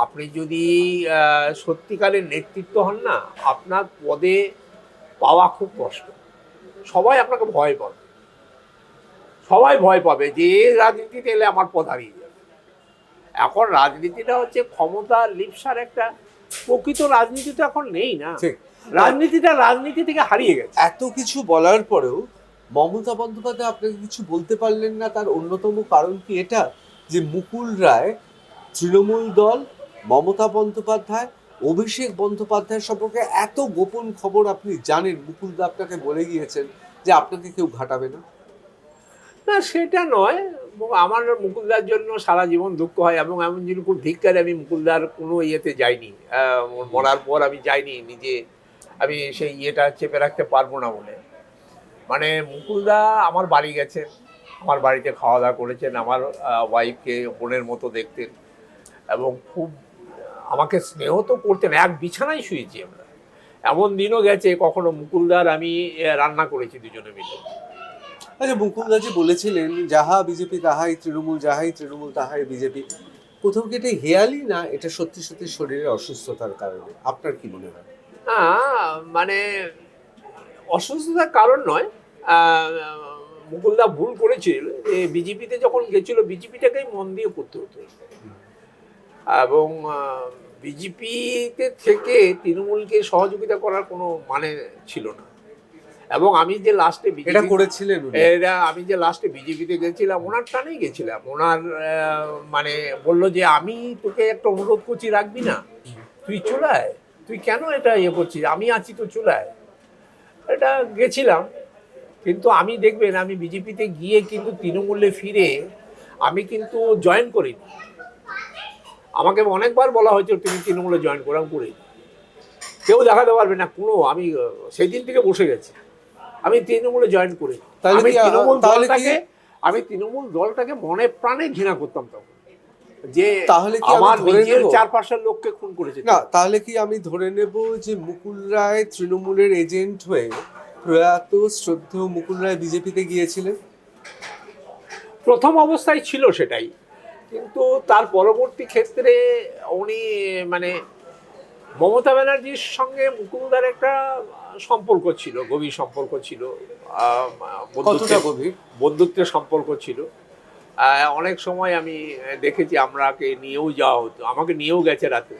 আপনি যদি সত্যিকারের নেতৃত্ব হন না, আপনার পদে পাওয়া খুব কষ্ট। সবাই আপনাকে ভয় পাবে, সবাই ভয় পাবে যে রাজনীতিতে এলে আমার পদ হারিয়ে যাবে। এখন রাজনীতিটা হচ্ছে ক্ষমতা লিপসার একটা, প্রকৃত রাজনীতি তো এখন নেই না, রাজনীতি থেকে হারিয়ে গেছে। এত কিছু বলার পরেও মমতা বন্দ্যোপাধ্যায় আপনাকে কিছু বলতে পারলেন না, তার অন্যতম কারণ কি এটা যে মুকুল রায়, তৃণমূল দল, মমতা বন্দ্যোপাধ্যায়, অভিষেক বন্দ্যোপাধ্যায় সম্পর্কে এত গোপন খবর আপনি জানেন, মুকুলদা আপনাকে বলে গিয়েছেন যে আপনাকে কেউ ঘাটাবে না? না সেটা নয়, আমার মুকুলদার জন্য সারা জীবন দুঃখ হয়, এবং এমন যিনি খুব ধিক্কারে আমি মুকুলদার কোনো ইয়েতে যাইনি, মরার পর আমি যাইনি, নিজে আমি সেই ইয়েটা চেপে রাখতে পারবো না বলে। মানে মুকুলদা আমার বাড়ি গেছেন, আমার বাড়িতে খাওয়া দাওয়া করেছেন, আমার ওয়াইফকে বোনের মতো দেখতেন, এবং খুব আমাকে স্নেহ তো করতেন, এক বিছানায় শুয়েছি আমরা। এমন দিনও গেছে কখনো মুকুলদার আমি রান্না করেছি দুজনে মিলে। আচ্ছা, মুকুলদা যে বলেছিলেন যাহা বিজেপি তাহাই তৃণমূল, যাহাই তৃণমূল তাহাই বিজেপি, কোথাও কি এটা হেয়ালি না এটা সত্যি সত্যি শরীরের অসুস্থতার কারণে? আপনার কি মনে হয়? না মানে অসুস্থতার কারণ নয়, মুকুলদা ভুল করেছিল যে বিজেপিতে যখন গেছিল বিজেপিটাকেই মন দিয়ে করতে হতো, এবং বিজেপিতে থেকে তৃণমূলকে সহযোগিতা করার কোনো মানে ছিল না। এবং আমি যে লাস্টে এটা করেছিলেন উনি। আমি যে লাস্টে বিজেপিতে গেছিলাম ওনার টানেই গেছিলাম, ওনার মানে বললো যে আমি তোকে একটা অনুরোধ করছি, রাখবি না, তুই চুলায়, তুই কেন এটা করছিস, আমি আছি তো চুলায়, এটা গেছিলাম। কিন্তু আমি দেখবেন আমি বিজেপিতে গিয়ে কিন্তু তৃণমূলে ফিরে আমি কিন্তু জয়েন করিনি। আমাকে অনেকবার বলা হয়েছে তুমি তৃণমূলে জয়েন করাম করে, কেউ দেখাতে পারবে না কোনো, আমি সেই দিন থেকে বসে গেছি, আমি তৃণমূলে জয়েন করি। আমি তৃণমূল দলটাকে মনে প্রাণে ঘৃণা করতাম তখন, যে তাহলে কি আমার নিজের 4-5 লোককে খুন করেছে। না, তাহলে কি আমি ধরে নেব যে মুকুল রায় তৃণমূলের এজেন্ট হয়ে প্রয়াত শ্রদ্ধেয় মুকুল রায় বিজেপিতে গিয়েছিলেন? প্রথম অবস্থায় ছিল সেটাই, কিন্তু তার পরবর্তী ক্ষেত্রে উনি মানে মমতা ব্যানার্জির সঙ্গে মুকুলদার একটা সম্পর্ক ছিল, গভীর সম্পর্ক ছিল, বন্ধুত্বের সম্পর্ক ছিল, অনেক সময় আমি দেখেছি আমরাকে নিয়েও যাওয়া হতো, আমাকে নিয়েও গেছে রাতে।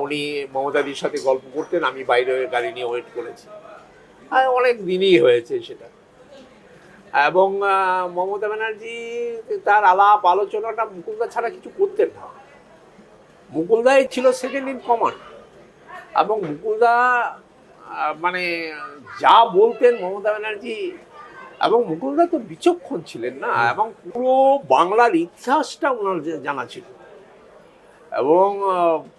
উনি মমতাদির সাথে গল্প করতেন, আমি বাইরে গাড়ি নিয়ে ওয়েট করেছি। অনেক দিনই হয়েছে সেটা। এবং মমতা ব্যানার্জি তার আলাপ আলোচনাটা মুকুলদা ছাড়া কিছু করতেন না। মুকুলদাই ছিল সেকেন্ড ইন কমান্ড, এবং মুকুলদা মানে যা বলতেন মমতা ব্যানার্জি, এবং মুকুলদা তো বিচক্ষণ ছিলেন না, এবং পুরো বাংলার ইতিহাসটা ওনার জানা ছিল। এবং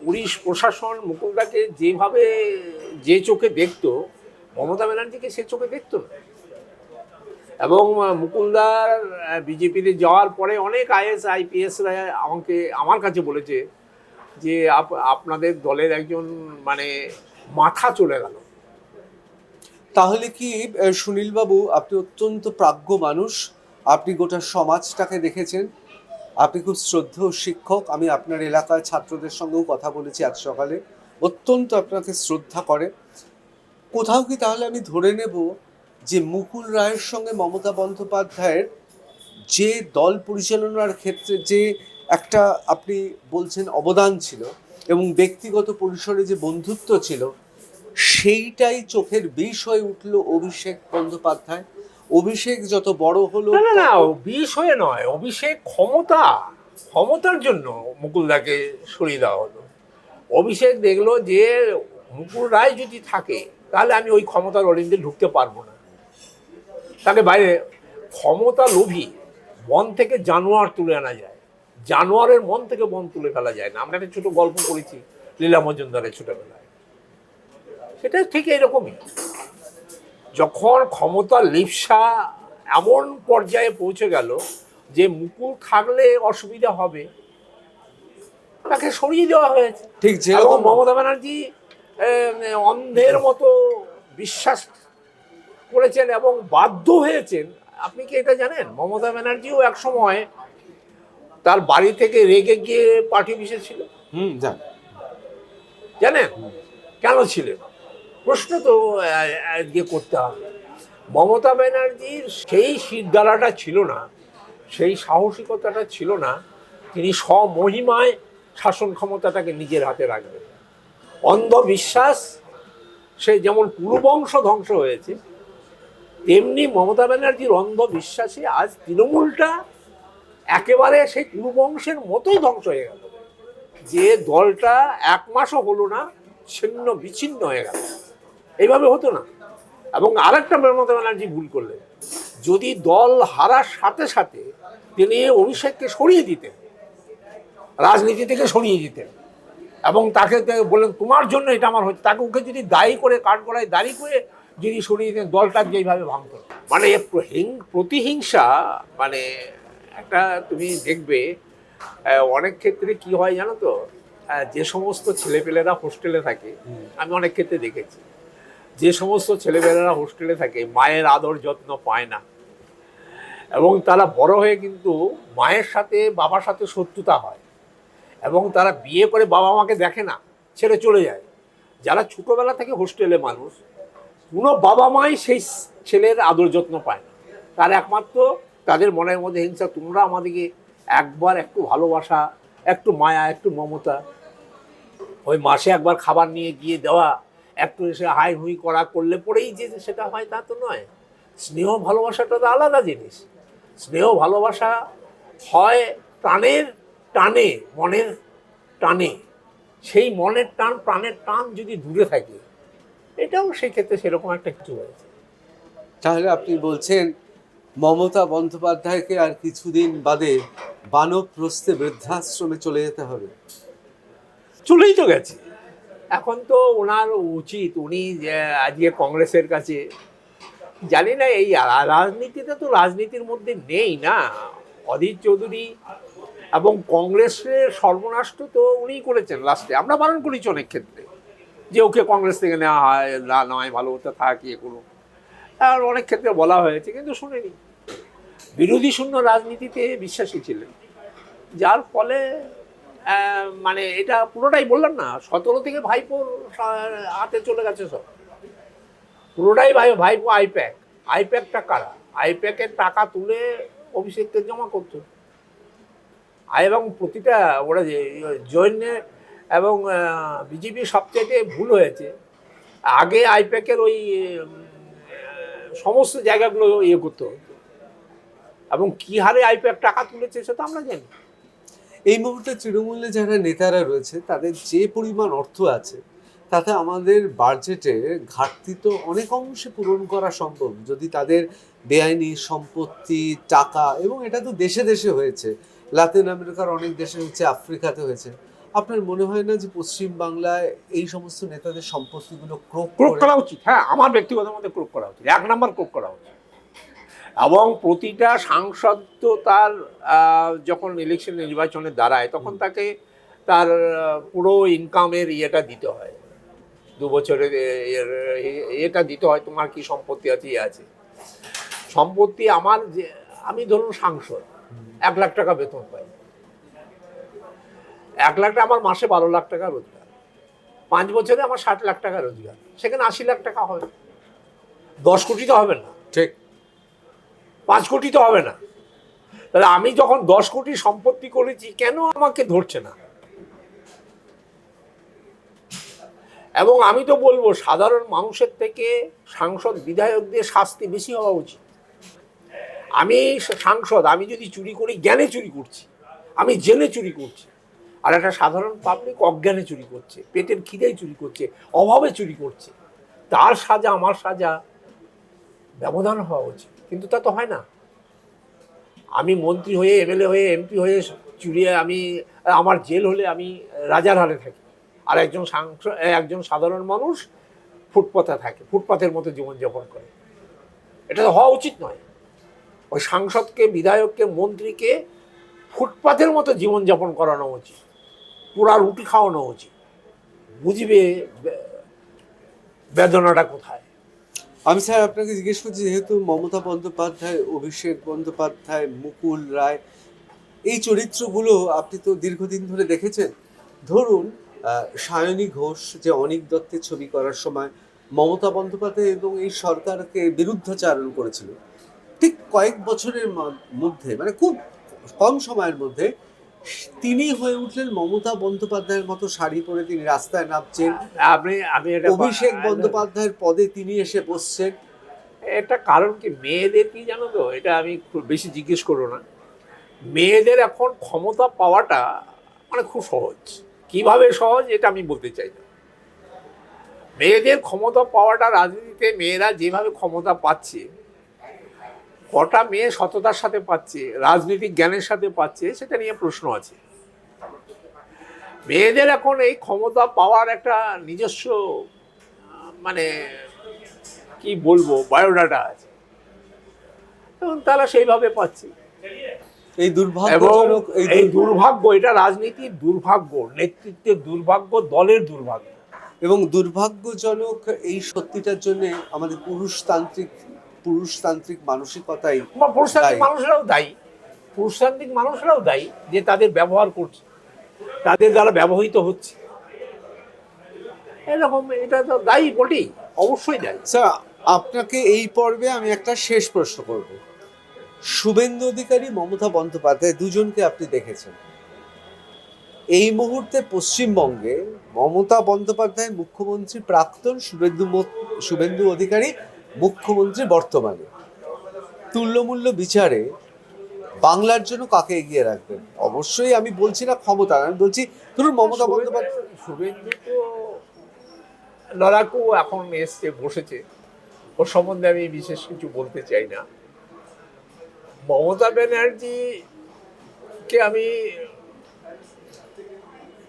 পুলিশ প্রশাসন মুকুলদাকে যেভাবে যে চোখে দেখতো, মমতা ব্যানার্জিকে সে চোখে দেখতো না। এবং মুকুলদার বিজেপিতে যাওয়ার পরে অনেক আইএস আইপিএসরা আমার কাছে বলেছে যে আপনাদের দলের একজন মানে মাথা চলে গেল। তাহলে কি সুনীল বাবু, আপনি অত্যন্ত প্রাজ্ঞ মানুষ, আপনি গোটা সমাজটাকে দেখেছেন, আপনি খুব শ্রদ্ধেয় শিক্ষক। আমি আপনার এলাকার ছাত্রদের সঙ্গেও কথা বলেছি আজ সকালে, অত্যন্ত আপনাকে শ্রদ্ধা করে। কোথাও কি তাহলে আমি ধরে নেব যে মুকুল রায়ের সঙ্গে মমতা বন্দ্যোপাধ্যায়ের যে দল পরিচালনার ক্ষেত্রে যে একটা আপনি বলছেন অবদান ছিল, এবং ব্যক্তিগত পরিসরে যে বন্ধুত্ব ছিল, সেইটাই চোখের বিষ হয়ে উঠল অভিষেক বন্দ্যোপাধ্যায়? অভিষেক যত বড় হলো, না না না, বিষ হয়ে নয়, অভিষেক ক্ষমতার জন্য মুকুলদাকে সরিয়ে দেওয়া হলো। অভিষেক দেখলো যে মুকুল রায় যদি থাকে তাহলে আমি ওই ক্ষমতার অলিন্দে ঢুকতে পারবো না, তাকে বাইরে। ক্ষমতা লোভী বন থেকে জানোয়ার তুলে আনা যায়, জানোয়ারের মন থেকে বন তুলে ফেলা যায় না। আমরা একটা ছোট গল্প করেছি লীলা মজুমদারের ছোটবেলায়, সেটা ঠিক এরকমই। যখন ক্ষমতার লিপ্সা এমন পর্যায়ে পৌঁছে গেল যে মুকুল থাকলে অসুবিধা হবে, তাকে সরিয়ে দেওয়া হয়েছে। ঠিক এবং যেরকম মমতা ব্যানার্জি অন্ধের মতো বিশ্বাস করেছেন এবং বাধ্য হয়েছেন। আপনি কি এটা জানেন? মমতা ব্যানার্জিও এক সময় তার বাড়ি থেকে রেগে গিয়ে পার্টি অফিসে ছিল, জানেন কেন ছিলেন? প্রশ্ন তো আজকে করতে হবে। মমতা ব্যানার্জির সেই শিরদাঁড়াটা ছিল না, সেই সাহসিকতাটা ছিল না, তিনি স্বমহিমায় শাসন ক্ষমতাটাকে নিজের হাতে রাখবেন। অন্ধবিশ্বাস, সে যেমন কুরুবংশ ধ্বংস হয়েছে, তেমনি মমতা ব্যানার্জির অন্ধবিশ্বাসে আজ তৃণমূলটা একেবারে সেই কুরুবংশের মতোই ধ্বংস হয়ে গেল। যে দলটা এক মাসও হলো না, ছিন্ন বিচ্ছিন্ন হয়ে গেল। এইভাবে হতো না। এবং আরেকটা মমতা ব্যানার্জি ভুল করলেন, যদি দল হারার সাথে সাথে তিনি অভিষেককে সরিয়ে দিতেন, রাজনীতি থেকে সরিয়ে দিতেন, এবং তাকে বলেন তোমার জন্য এটা আমার হচ্ছে, তাকে ওকে যদি দায়ী করে কাঠগড়ায় দাঁড়ি করে যদি সরিয়ে দিতেন, দলটা যেইভাবে ভাঙত। মানে প্রতিহিংসা, মানে একটা তুমি দেখবে অনেক ক্ষেত্রে কি হয় জানো তো, যে সমস্ত ছেলেপেলেরা হোস্টেলে থাকে, আমি অনেক ক্ষেত্রে দেখেছি, যে সমস্ত ছেলেমেয়েরা হোস্টেলে থাকে মায়ের আদর যত্ন পায় না, এবং তারা বড় হয়ে কিন্তু মায়ের সাথে বাবার সাথে শত্রুতা হয়, এবং তারা বিয়ে করে বাবা মাকে দেখে না, ছেড়ে চলে যায়। যারা ছোটোবেলা থেকে হোস্টেলে মানুষ, কোনো বাবা মাই সেই ছেলের আদর যত্ন পায় না, তার একমাত্র তাদের মনের মধ্যে হিংসা। তোমরা আমাদেরকে একবার একটু ভালোবাসা, একটু মায়া, একটু মমতা, ওই মাসে একবার খাবার নিয়ে গিয়ে দেওয়া, একটু এসে হাই হুই করা করলে পরেই যে সেটা হয় তা তো নয়। স্নেহ ভালোবাসাটা তো আলাদা জিনিস। স্নেহ ভালোবাসা হয় প্রাণের টানে, মনের টানে। সেই মনের টান, প্রাণের টান যদি দূরে থাকে, এটাও সেই ক্ষেত্রে সেরকম একটা কিছু হয়েছে। তাহলে আপনি বলছেন মমতা বন্দ্যোপাধ্যায়কে আর কিছুদিন বাদে বানপ্রস্থে বৃদ্ধাশ্রমে চলে যেতে হবে? চলেই তো গেছে। এখন তো ওনার উচিত, উনি আজকে কংগ্রেসের কাছে, জানি না এই রাজনীতিতে তো রাজনীতির মধ্যে নেই না। অধীর চৌধুরী এবং কংগ্রেসের সর্বনাশ তো উনিই করেছেন লাস্টে। আমরা বারণ করেছি অনেক ক্ষেত্রে যে ওকে কংগ্রেস থেকে নেওয়া হয়, না নয় ভালো হতে থাক, ইয়ে করুন, আর অনেক ক্ষেত্রে বলা হয়েছে, কিন্তু শুনেনি। বিরোধী শূন্য রাজনীতিতে বিশ্বাসী ছিলেন, যার ফলে মানে এটা পুরোটাই বললাম না, 17 থেকে ভাইপোর হাতে চলে গেছে সব, পুরোটাই ভাইপো। আইপ্যাকটা কারা? আইপ্যাকের টাকা তুলে অভিষেককে জমা করতো। আর এবং প্রতিটা ওরা যে জৈন এবং বিজেপি সবচেয়ে ভুল হয়েছে, আগে আইপ্যাকের ওই সমস্ত জায়গাগুলো ইয়ে করতে হতো, এবং কি হারে আইপ্যাক টাকা তুলেছে সেটা আমরা জানি। এই মুহূর্তে তৃণমূলে যারা নেতারা রয়েছে তাদের যে পরিমাণ অর্থ আছে তাতে আমাদের বাজেটে ঘাটতি তো অনেক অংশে পূরণ করা সম্ভব যদি তাদের বেআইনি সম্পত্তি, টাকা, এবং এটা তো দেশে দেশে হয়েছে, লাতিন আমেরিকার অনেক দেশে হচ্ছে, আফ্রিকাতে হয়েছে। আপনার মনে হয় না যে পশ্চিম বাংলায় এই সমস্ত নেতাদের সম্পত্তিগুলো ক্রোক করা উচিত? হ্যাঁ, আমার ব্যক্তিগত মতে ক্রোক করা উচিত, 1 নম্বর ক্রোক করা উচিত। এবং প্রতিটা সাংসদ তো তার যখন ইলেকশন নির্বাচনে দাঁড়ায় তখন তাকে তার পুরো ইনকামের ইয়েটা দিতে হয়, 2 বছরের এটা দিতে হয়, তোমার কি সম্পত্তি আছে, আছে সম্পত্তি। আমার যে আমি ধরুন সাংসদ, 1 লাখ টাকা বেতন পাই, 1 লাখ টাকা, আমার মাসে 12 লাখ টাকা রোজগার, 5 বছরে আমার 60 লাখ টাকা রোজগার, সেখানে 80 লাখ টাকা হবে, 10 কোটি তো হবে না, ঠিক 5 কোটি তো হবে না। তাহলে আমি যখন 10 কোটি সম্পত্তি করেছি, কেন আমাকে ধরছে না? এবং আমি তো বলবো সাধারণ মানুষের থেকে সাংসদ বিধায়কদের শাস্তি বেশি হওয়া উচিত। আমি সাংসদ, আমি যদি চুরি করি, জ্ঞানে চুরি করছি, আমি জেনে চুরি করছি, আর একটা সাধারণ পাবলিক অজ্ঞানে চুরি করছে, পেটের খিদেই চুরি করছে, অভাবে চুরি করছে, তার সাজা আমার সাজা ব্যবধান হওয়া উচিত, কিন্তু তা তো হয় না। আমি মন্ত্রী হয়ে, এমএলএ হয়ে, এমপি হয়ে চুরিয়ে আমি, আমার জেল হলে আমি রাজার হালে থাকি, আর একজন সাধারণ মানুষ ফুটপাতে থাকে, ফুটপাতের মতো জীবনযাপন করে। এটা তো হওয়া উচিত নয়। ওই সাংসদকে, বিধায়ককে, মন্ত্রীকে ফুটপাতের মতো জীবনযাপন করানো উচিত, পুরা রুটি খাওয়ানো উচিত, বুঝবে বেদনাটা কোথায়। আমি স্যার আপনাকে জিজ্ঞেস করছি, যেহেতু মমতা বন্দ্যোপাধ্যায়, অভিষেক বন্দ্যোপাধ্যায়, মুকুল রায়, এই চরিত্রগুলো আপনি তো দীর্ঘদিন ধরে দেখেছেন। ধরুন সায়নী ঘোষ যে অনীক দত্তের ছবি করার সময় মমতা বন্দ্যোপাধ্যায় এবং এই সরকারকে বিরুদ্ধাচারণ করেছিল, ঠিক কয়েক বছরের মধ্যে, মানে খুব কম সময়ের মধ্যে, তিনি হয়ে উঠলেন মমতা বন্দ্যোপাধ্যায়ের মতো, শাড়ি পরে তিনি রাস্তায় নামছেন, অভিষেক বন্দ্যোপাধ্যায়ের পদে তিনি এসে বসছেন। এটা কারণ কি, মেয়েদের কি জানো তো, এটা আমি খুব বেশি জিজ্ঞেস করো না, মেয়েদের এখন ক্ষমতা পাওয়াটা মানে খুব সহজ। কিভাবে সহজ এটা আমি বলতে চাই না। মেয়েদের ক্ষমতা পাওয়াটা, রাজনীতিতে মেয়েরা যেভাবে ক্ষমতা পাচ্ছে, কটা মেয়ে সততার সাথে পাচ্ছে, রাজনৈতিক জ্ঞানের সাথে পাচ্ছে, সেটা নিয়ে প্রশ্ন আছে। মেয়েদের এখন এই ক্ষমতা পাওয়ার একটা নিজস্ব মানে কি বলবো বায়োডাটা আছে, এবং তারা সেইভাবে পাচ্ছে। এই দুর্ভাগ্যজনক, এই দুর্ভাগ্য, এটা রাজনীতির দুর্ভাগ্য, নেতৃত্বের দুর্ভাগ্য, দলের দুর্ভাগ্য। এবং দুর্ভাগ্যজনক এই সত্যিটার জন্য আমাদের পুরুষতান্ত্রিক মানসিকতাই, পুরুষতান্ত্রিক মানুষরাও দায়ী, পুরুষতান্ত্রিক মানুষরাও দায়ী যে তাদের ব্যবহার করছে, তাদের দ্বারা ব্যবহৃত হচ্ছে, এরকম। এটা তো দায়ী বটেই, অবশ্যই দায়ী। স্যার আপনাকে এই পর্বে আমি একটা শেষ প্রশ্ন করব। শুভেন্দু অধিকারী, মমতা বন্দ্যোপাধ্যায় দুজনকে আপনি দেখেছেন। এই মুহূর্তে পশ্চিমবঙ্গে মমতা বন্দ্যোপাধ্যায় মুখ্যমন্ত্রী প্রাক্তন, শুভেন্দু অধিকারী মুখ্যমন্ত্রী বর্তমানে। তুল্যমূল্য বিচারে বাংলার জন্য কাকে এগিয়ে রাখবেন? অবশ্যই আমি বলছি না ক্ষমতা, আমি বলছি ধরুন মমতা বন্দ্যোপাধ্যায়। শুভেন্দু তো লড়াকু এখন এসছে, বসেছে, ওর সম্বন্ধে আমি বিশেষ কিছু বলতে চাই না। মমতা ব্যানার্জিকে আমি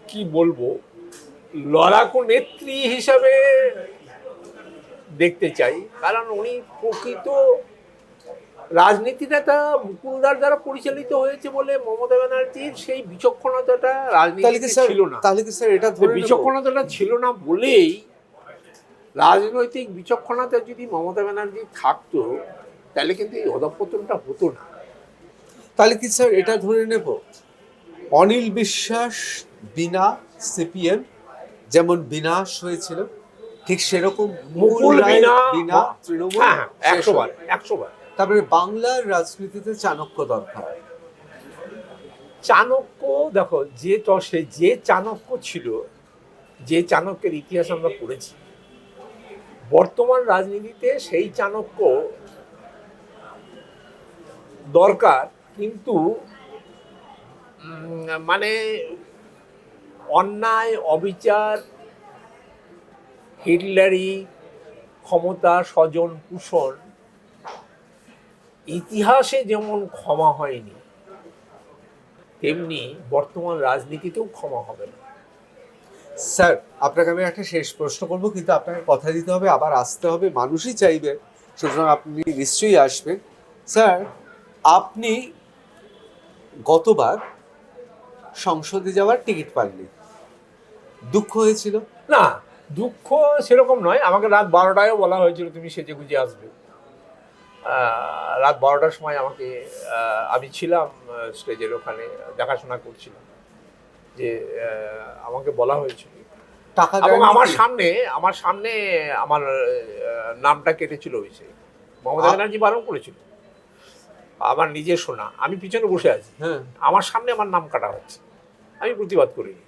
কি বলবো, লড়াকু নেত্রী হিসাবে দেখতে চাই, কারণ উনি প্রকৃত রাজনীতিটা মুকুলদার দ্বারা পরিচালিত হয়েছে বলে মমতা ব্যানার্জির সেই বিচক্ষণতাটা রাজনীতিতে ছিল না। তাহলে কি স্যার এটা বিচক্ষণতাটা ছিল না বলেই, রাজনৈতিক বিচক্ষণতা যদি মমতা ব্যানার্জি থাকতো তাহলে কিন্তু এই অধঃপতনটা হতো না। তাহলে কি স্যার এটা ধরে নেব, অনিল বিশ্বাস বিনা সিপিএম যেমন বিনাশ হয়েছিল, ঠিক সেরকম মুকুল বিনা তৃণমূল? 100 বার তারপরে বাংলার রাজনীতিতে চাণক্য দরকার। চাণক্য দেখো, যে চাণক্য ছিল, যে চাণক্যের ইতিহাস আমরা পড়েছি, বর্তমান রাজনীতিতে সেই চাণক্য দরকার, কিন্তু মানে অন্যায়, অবিচার, হিটলারি, ক্ষমতা, স্বজন পোষণ ইতিহাসে যেমন ক্ষমা হয়নি, তেমনি বর্তমান রাজনীতিতেও ক্ষমা হবে না। স্যার, আপনাকে আমি একটা শেষ প্রশ্ন করব, কিন্তু আপনাকে কথা দিতে হবে, আবার আসতে হবে, মানুষই চাইবে, সুতরাং আপনি নিশ্চয়ই আসবেন। স্যার, আপনি গতবার সংসদে যাওয়ার টিকিট পাননি, দুঃখ হয়েছিল? না, দুঃখ সেরকম নয়। আমাকে রাত 12টায়ও বলা হয়েছিল তুমি সেজে গুজে আসবে। রাত 12টার সময় আমাকে, আমি ছিলাম স্টেজের ওখানে, দেখাশোনা করছিলাম, যে আমাকে বলা হয়েছিল। টাকা এবং দেয়নি আমার কি? সামনে আমার নামটা কেটেছিল অভিষেক, মমতা ব্যানার্জি বারণ করেছিল। আমার নিজের শোনা, আমি পিছনে বসে আছি, হ্যাঁ, আমার সামনে আমার নাম কাটা হচ্ছে, আমি প্রতিবাদ করিনি।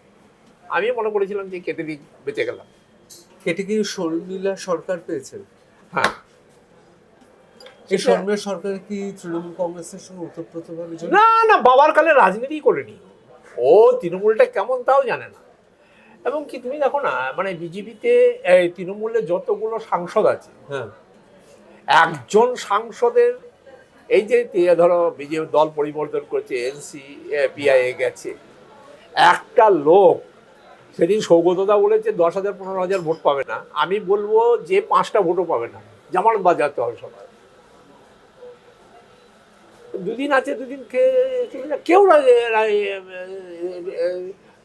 আমি মনে করেছিলাম যে কেটে দিক, বেঁচে গেলাম। কেটে কি শর্মিলা সরকার পেয়েছেন? হ্যাঁ, এই শর্মিলা সরকার কি তৃণমূল কংগ্রেসের সঙ্গে ওতপ্রোতভাবে জড়িত? না না, বাবার কালে রাজনীতি করেনি ও, তৃণমূলটা কেমন তাও জানে না। এবং কি তুমি দেখো না, মানে বিজেপিতে তৃণমূলের যতগুলো সাংসদ আছে, হ্যাঁ, একজন সাংসদের, এই যে ধরো বিজেপি দল পরিবর্তন করেছে, এনসি পিআইএ গেছে, একটা লোক সেদিন সৌগতদা বলেছে 10,000 15,000 ভোট পাবে না, আমি বলবো যে 5টা ভোটও পাবে না, জামানত বাজাতে হবে সবাই। দুদিন আছে, দুদিন কেউ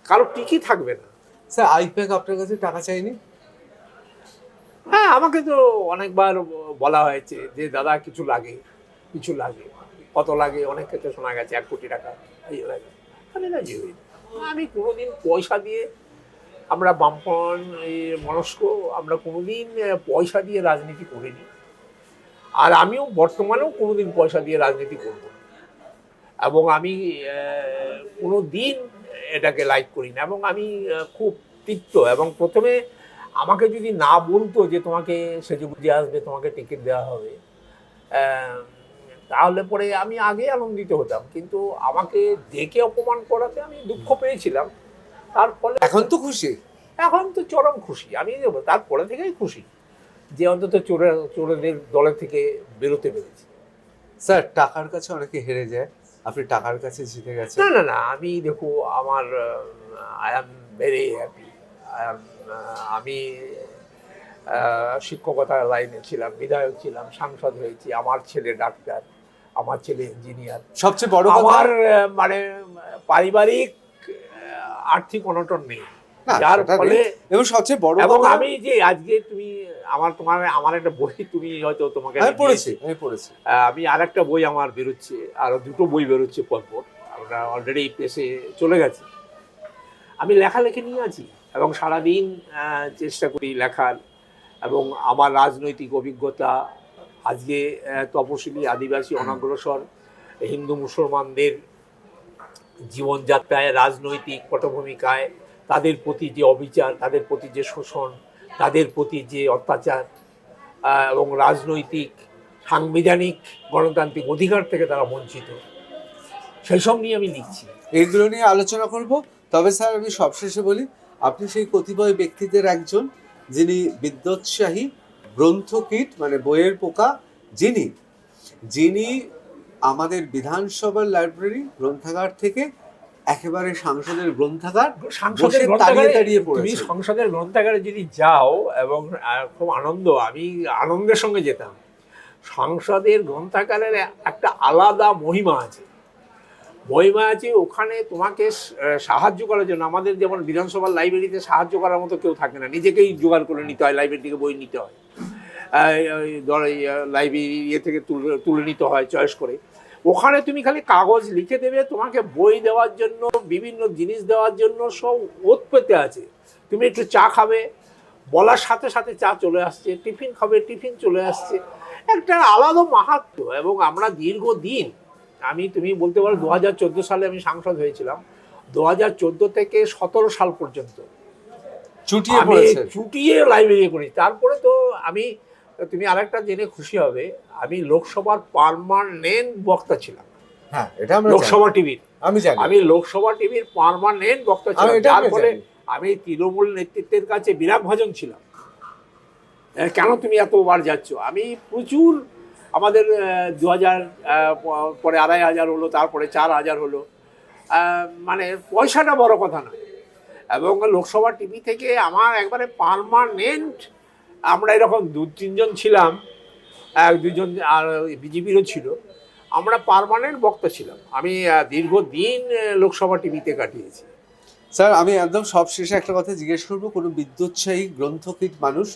কারো টিকি থাকবে না। স্যার, আইপ্যাক আপনার কাছে টাকা চাইনি? হ্যাঁ, আমাকে তো অনেকবার বলা হয়েছে যে দাদা কিছু লাগে, কত লাগে, অনেক ক্ষেত্রে শোনা গেছে 1 কোটি টাকা এই লাগে। আমি রাজি হই। আমি কোনোদিন পয়সা দিয়ে, আমরা বামপন মনস্ক, আমরা কোনোদিন পয়সা দিয়ে রাজনীতি করিনি, আর আমিও বর্তমানেও কোনোদিন পয়সা দিয়ে রাজনীতি করব না, এবং আমি কোনো দিন এটাকে লাইক করি না। এবং আমি খুব তিক্ত, এবং প্রথমে আমাকে যদি না বলতো যে তোমাকে সেজে গুজে আসবে, তোমাকে টিকিট দেওয়া হবে, তাহলে পরে আমি আগে আনন্দিত হতাম, কিন্তু আমাকে ডেকে অপমান করাতে আমি দুঃখ পেয়েছিলাম। তার ফলে এখন তো খুশি? এখন তো চরম খুশি আমি, তারপরে থেকেই খুশি যে অন্তত চোরেদের দলের থেকে বেরোতে পেরেছি। স্যার, টাকার কাছে অনেকে হেরে যায়, আপনি টাকার কাছে জিতে গেছেন। না না না, আমি দেখো, আমার আই অ্যাম ভেরি হ্যাপি। আমি শিক্ষকতার লাইনে ছিলাম, বিধায়ক ছিলাম, সাংসদ হয়েছি, আমার ছেলে ডাক্তার, আমার ছেলে ইঞ্জিনিয়ার। সবচেয়ে বড় কথা, আমার মানে পারিবারিক আর্থিক অনটন নেই, না, যার সেটা ফলে, নেই। এবং সবচেয়ে বড় এবং কথা, আমি যে আজকে তুমি আমার একটা বই, তুমি হয়তো তোমাকে আমি পড়েছি। আমি আরেকটা বই আমার বেরোচ্ছে, আরো 2টো বই বেরোচ্ছে পরপর, আমরা অলরেডি প্রেসে চলে গেছে। আমি লেখালেখি নিয়ে আছি, এবং সারাদিন চেষ্টা করি লেখার, এবং আমার রাজনৈতিক অভিজ্ঞতা, আজকে তপশিলি, আদিবাসী, অনগ্রসর হিন্দু মুসলমানদের জীবনযাত্রায়, রাজনৈতিক পটভূমিকায়, তাদের প্রতি যে অবিচার, তাদের প্রতি যে শোষণ, তাদের প্রতি যে অত্যাচার, এবং রাজনৈতিক, সাংবিধানিক, গণতান্ত্রিক অধিকার থেকে তারা বঞ্চিত, সেই সব নিয়ে আমি লিখছি। এইগুলো নিয়ে আলোচনা করব। তবে স্যার, আমি সবশেষে বলি, আপনি সেই কতিপয় ব্যক্তিদের একজন, যিনি বিদ্যোৎসাহী, গ্রন্থকীট মানে বইয়ের পোকা, যিনি আমাদের বিধানসভার লাইব্রেরি গ্রন্থাগার থেকে একেবারে সংসদের গ্রন্থাগার সংসদের বসে গ্রন্থাগারে, তাড়িয়ে তুমি পড়েছেন। সংসদের গ্রন্থাগারে যদি যাও, এবং খুব আনন্দ, আমি আনন্দের সঙ্গে যেতাম। সংসদের গ্রন্থাগারের একটা আলাদা মহিমা আছে, ওখানে তোমাকে সাহায্য করার জন্য। আমাদের যেমন বিধানসভার লাইব্রেরিতে সাহায্য করার মতো কেউ থাকে না, নিজেকেই জোগাড় করে নিতে হয়, লাইব্রেরি থেকে বই নিতে হয়, লাইব্রেরি থেকে তুলে নিতে হয় চয়েস করে। ওখানে তুমি খালি কাগজ লিখে দেবে, তোমাকে বই দেওয়ার জন্য, বিভিন্ন জিনিস দেওয়ার জন্য সব ওত পেতে আছে। তুমি একটু চা খাবে, বলার সাথে সাথে চা চলে আসছে, টিফিন খাবে, টিফিন চলে আসছে। একটা আলাদা মাহাত্ম্য। এবং আমরা দীর্ঘদিন, তুমি বলতে পারো 2014 সালে আমি সাংসদ হয়েছিলাম, 2014 থেকে 17 সাল পর্যন্ত চুটিয়ে আমি পড়েছে। চুটিয়ে লাইব্রেরি করি। তারপরে তো তুমি আরেকটা জেনে খুশি হবে, আমি লোকসভার পার্মানেন্ট বক্তা ছিলাম। হ্যাঁ, এটা আমরা লোকসভা টিভির আমি জানি। আমি লোকসভা টিভির পার্মানেন্ট বক্তা আমি ছিলাম, এটা যার ফলে জানি। আমি তৃণমূল নেতৃত্বের কাছে বিরাট ভাজন ছিলাম। কেন তুমি এতবার যাচ্ছ? আমি প্রচুর, আমাদের 2000 পরে 2500 হলো, তারপরে 4000 হলো, মানে পয়সাটা বড় কথা না। এবং লোকসভা টিভি থেকে আমার একবারে পার্মানেন্ট, আমরা এরকম 2-3 জন ছিলাম, 1-2 জন আর বিজেপিরও ছিল, আমরা পার্মানেন্ট বক্তা ছিলাম। আমি দীর্ঘদিন লোকসভা টিভিতে কাটিয়েছি। স্যার, আমি একদম সবশেষে একটা কথা জিজ্ঞেস করবো। কোনো বিদ্যুৎসাহী গ্রন্থকিট মানুষ,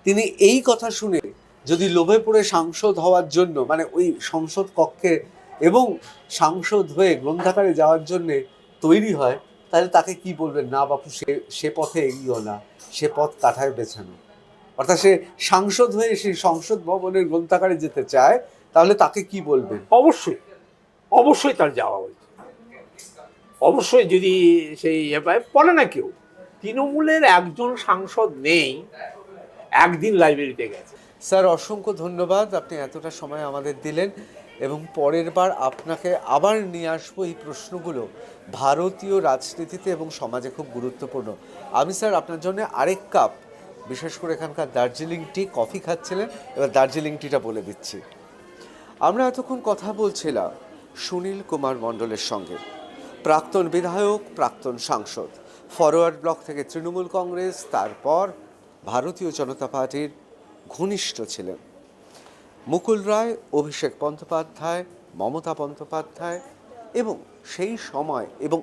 তিনি এই কথা শুনে যদি লোভে পড়ে সাংসদ হওয়ার জন্য, মানে ওই সংসদ কক্ষে এবং সাংসদ হয়ে গ্রন্থাগারে যাওয়ার জন্য তৈরি হয়, তাহলে তাকে কি বলবেন? না বাপু, সে পথে এগিয়েও না, সে পথ কাঠায় বেছানো। অর্থাৎ সে সাংসদ হয়ে সেই সংসদ ভবনের গ্রন্থাগারে যেতে চায়, তাহলে তাকে কি বলবেন? অবশ্যই, অবশ্যই তার যাওয়া উচিত। অবশ্যই, যদি সেই পায়, পড়ে না কেউ। তৃণমূলের একজন সাংসদ নেই একদিন লাইব্রেরিতে গেছে। স্যার, অসংখ্য ধন্যবাদ, আপনি এতটা সময় আমাদের দিলেন। এবং পরের বার আপনাকে আবার নিয়ে আসবো। এই প্রশ্নগুলো ভারতীয় রাজনীতিতে এবং সমাজে খুব গুরুত্বপূর্ণ। আমি স্যার আপনার জন্য আরেক কাপ, বিশেষ করে এখানকার দার্জিলিং টি, কফি খাচ্ছিলেন, এবার দার্জিলিং টিটা বলে দিচ্ছি। আমরা এতক্ষণ কথা বলছিলাম সুনীল কুমার মণ্ডলের সঙ্গে, প্রাক্তন বিধায়ক, প্রাক্তন সাংসদ, ফরওয়ার্ড ব্লক থেকে তৃণমূল কংগ্রেস, তারপর ভারতীয় জনতা পার্টির ঘনিষ্ঠ ছিলেন। মুকুল রায়, অভিষেক বন্দ্যোপাধ্যায়, মমতা বন্দ্যোপাধ্যায় এবং সেই সময় এবং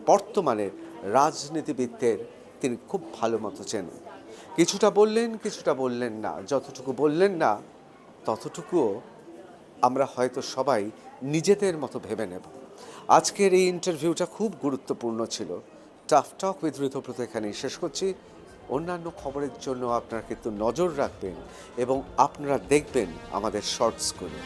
বর্তমানের রাজনীতিবিদদের তিনি খুব ভালো মতো চেনেন। কিছুটা বললেন, কিছুটা বললেন না। যতটুকু বললেন না, ততটুকুও আমরা হয়তো সবাই নিজেদের মতো ভেবে নেব। আজকের এই ইন্টারভিউটা খুব গুরুত্বপূর্ণ ছিল। টাফ টক উইথ ঋতব্রত এখানেই শেষ করছি। অন্যান্য খবরের জন্য আপনারা কিন্তু নজর রাখবেন এবং আপনারা দেখবেন আমাদের শর্টসগুলো।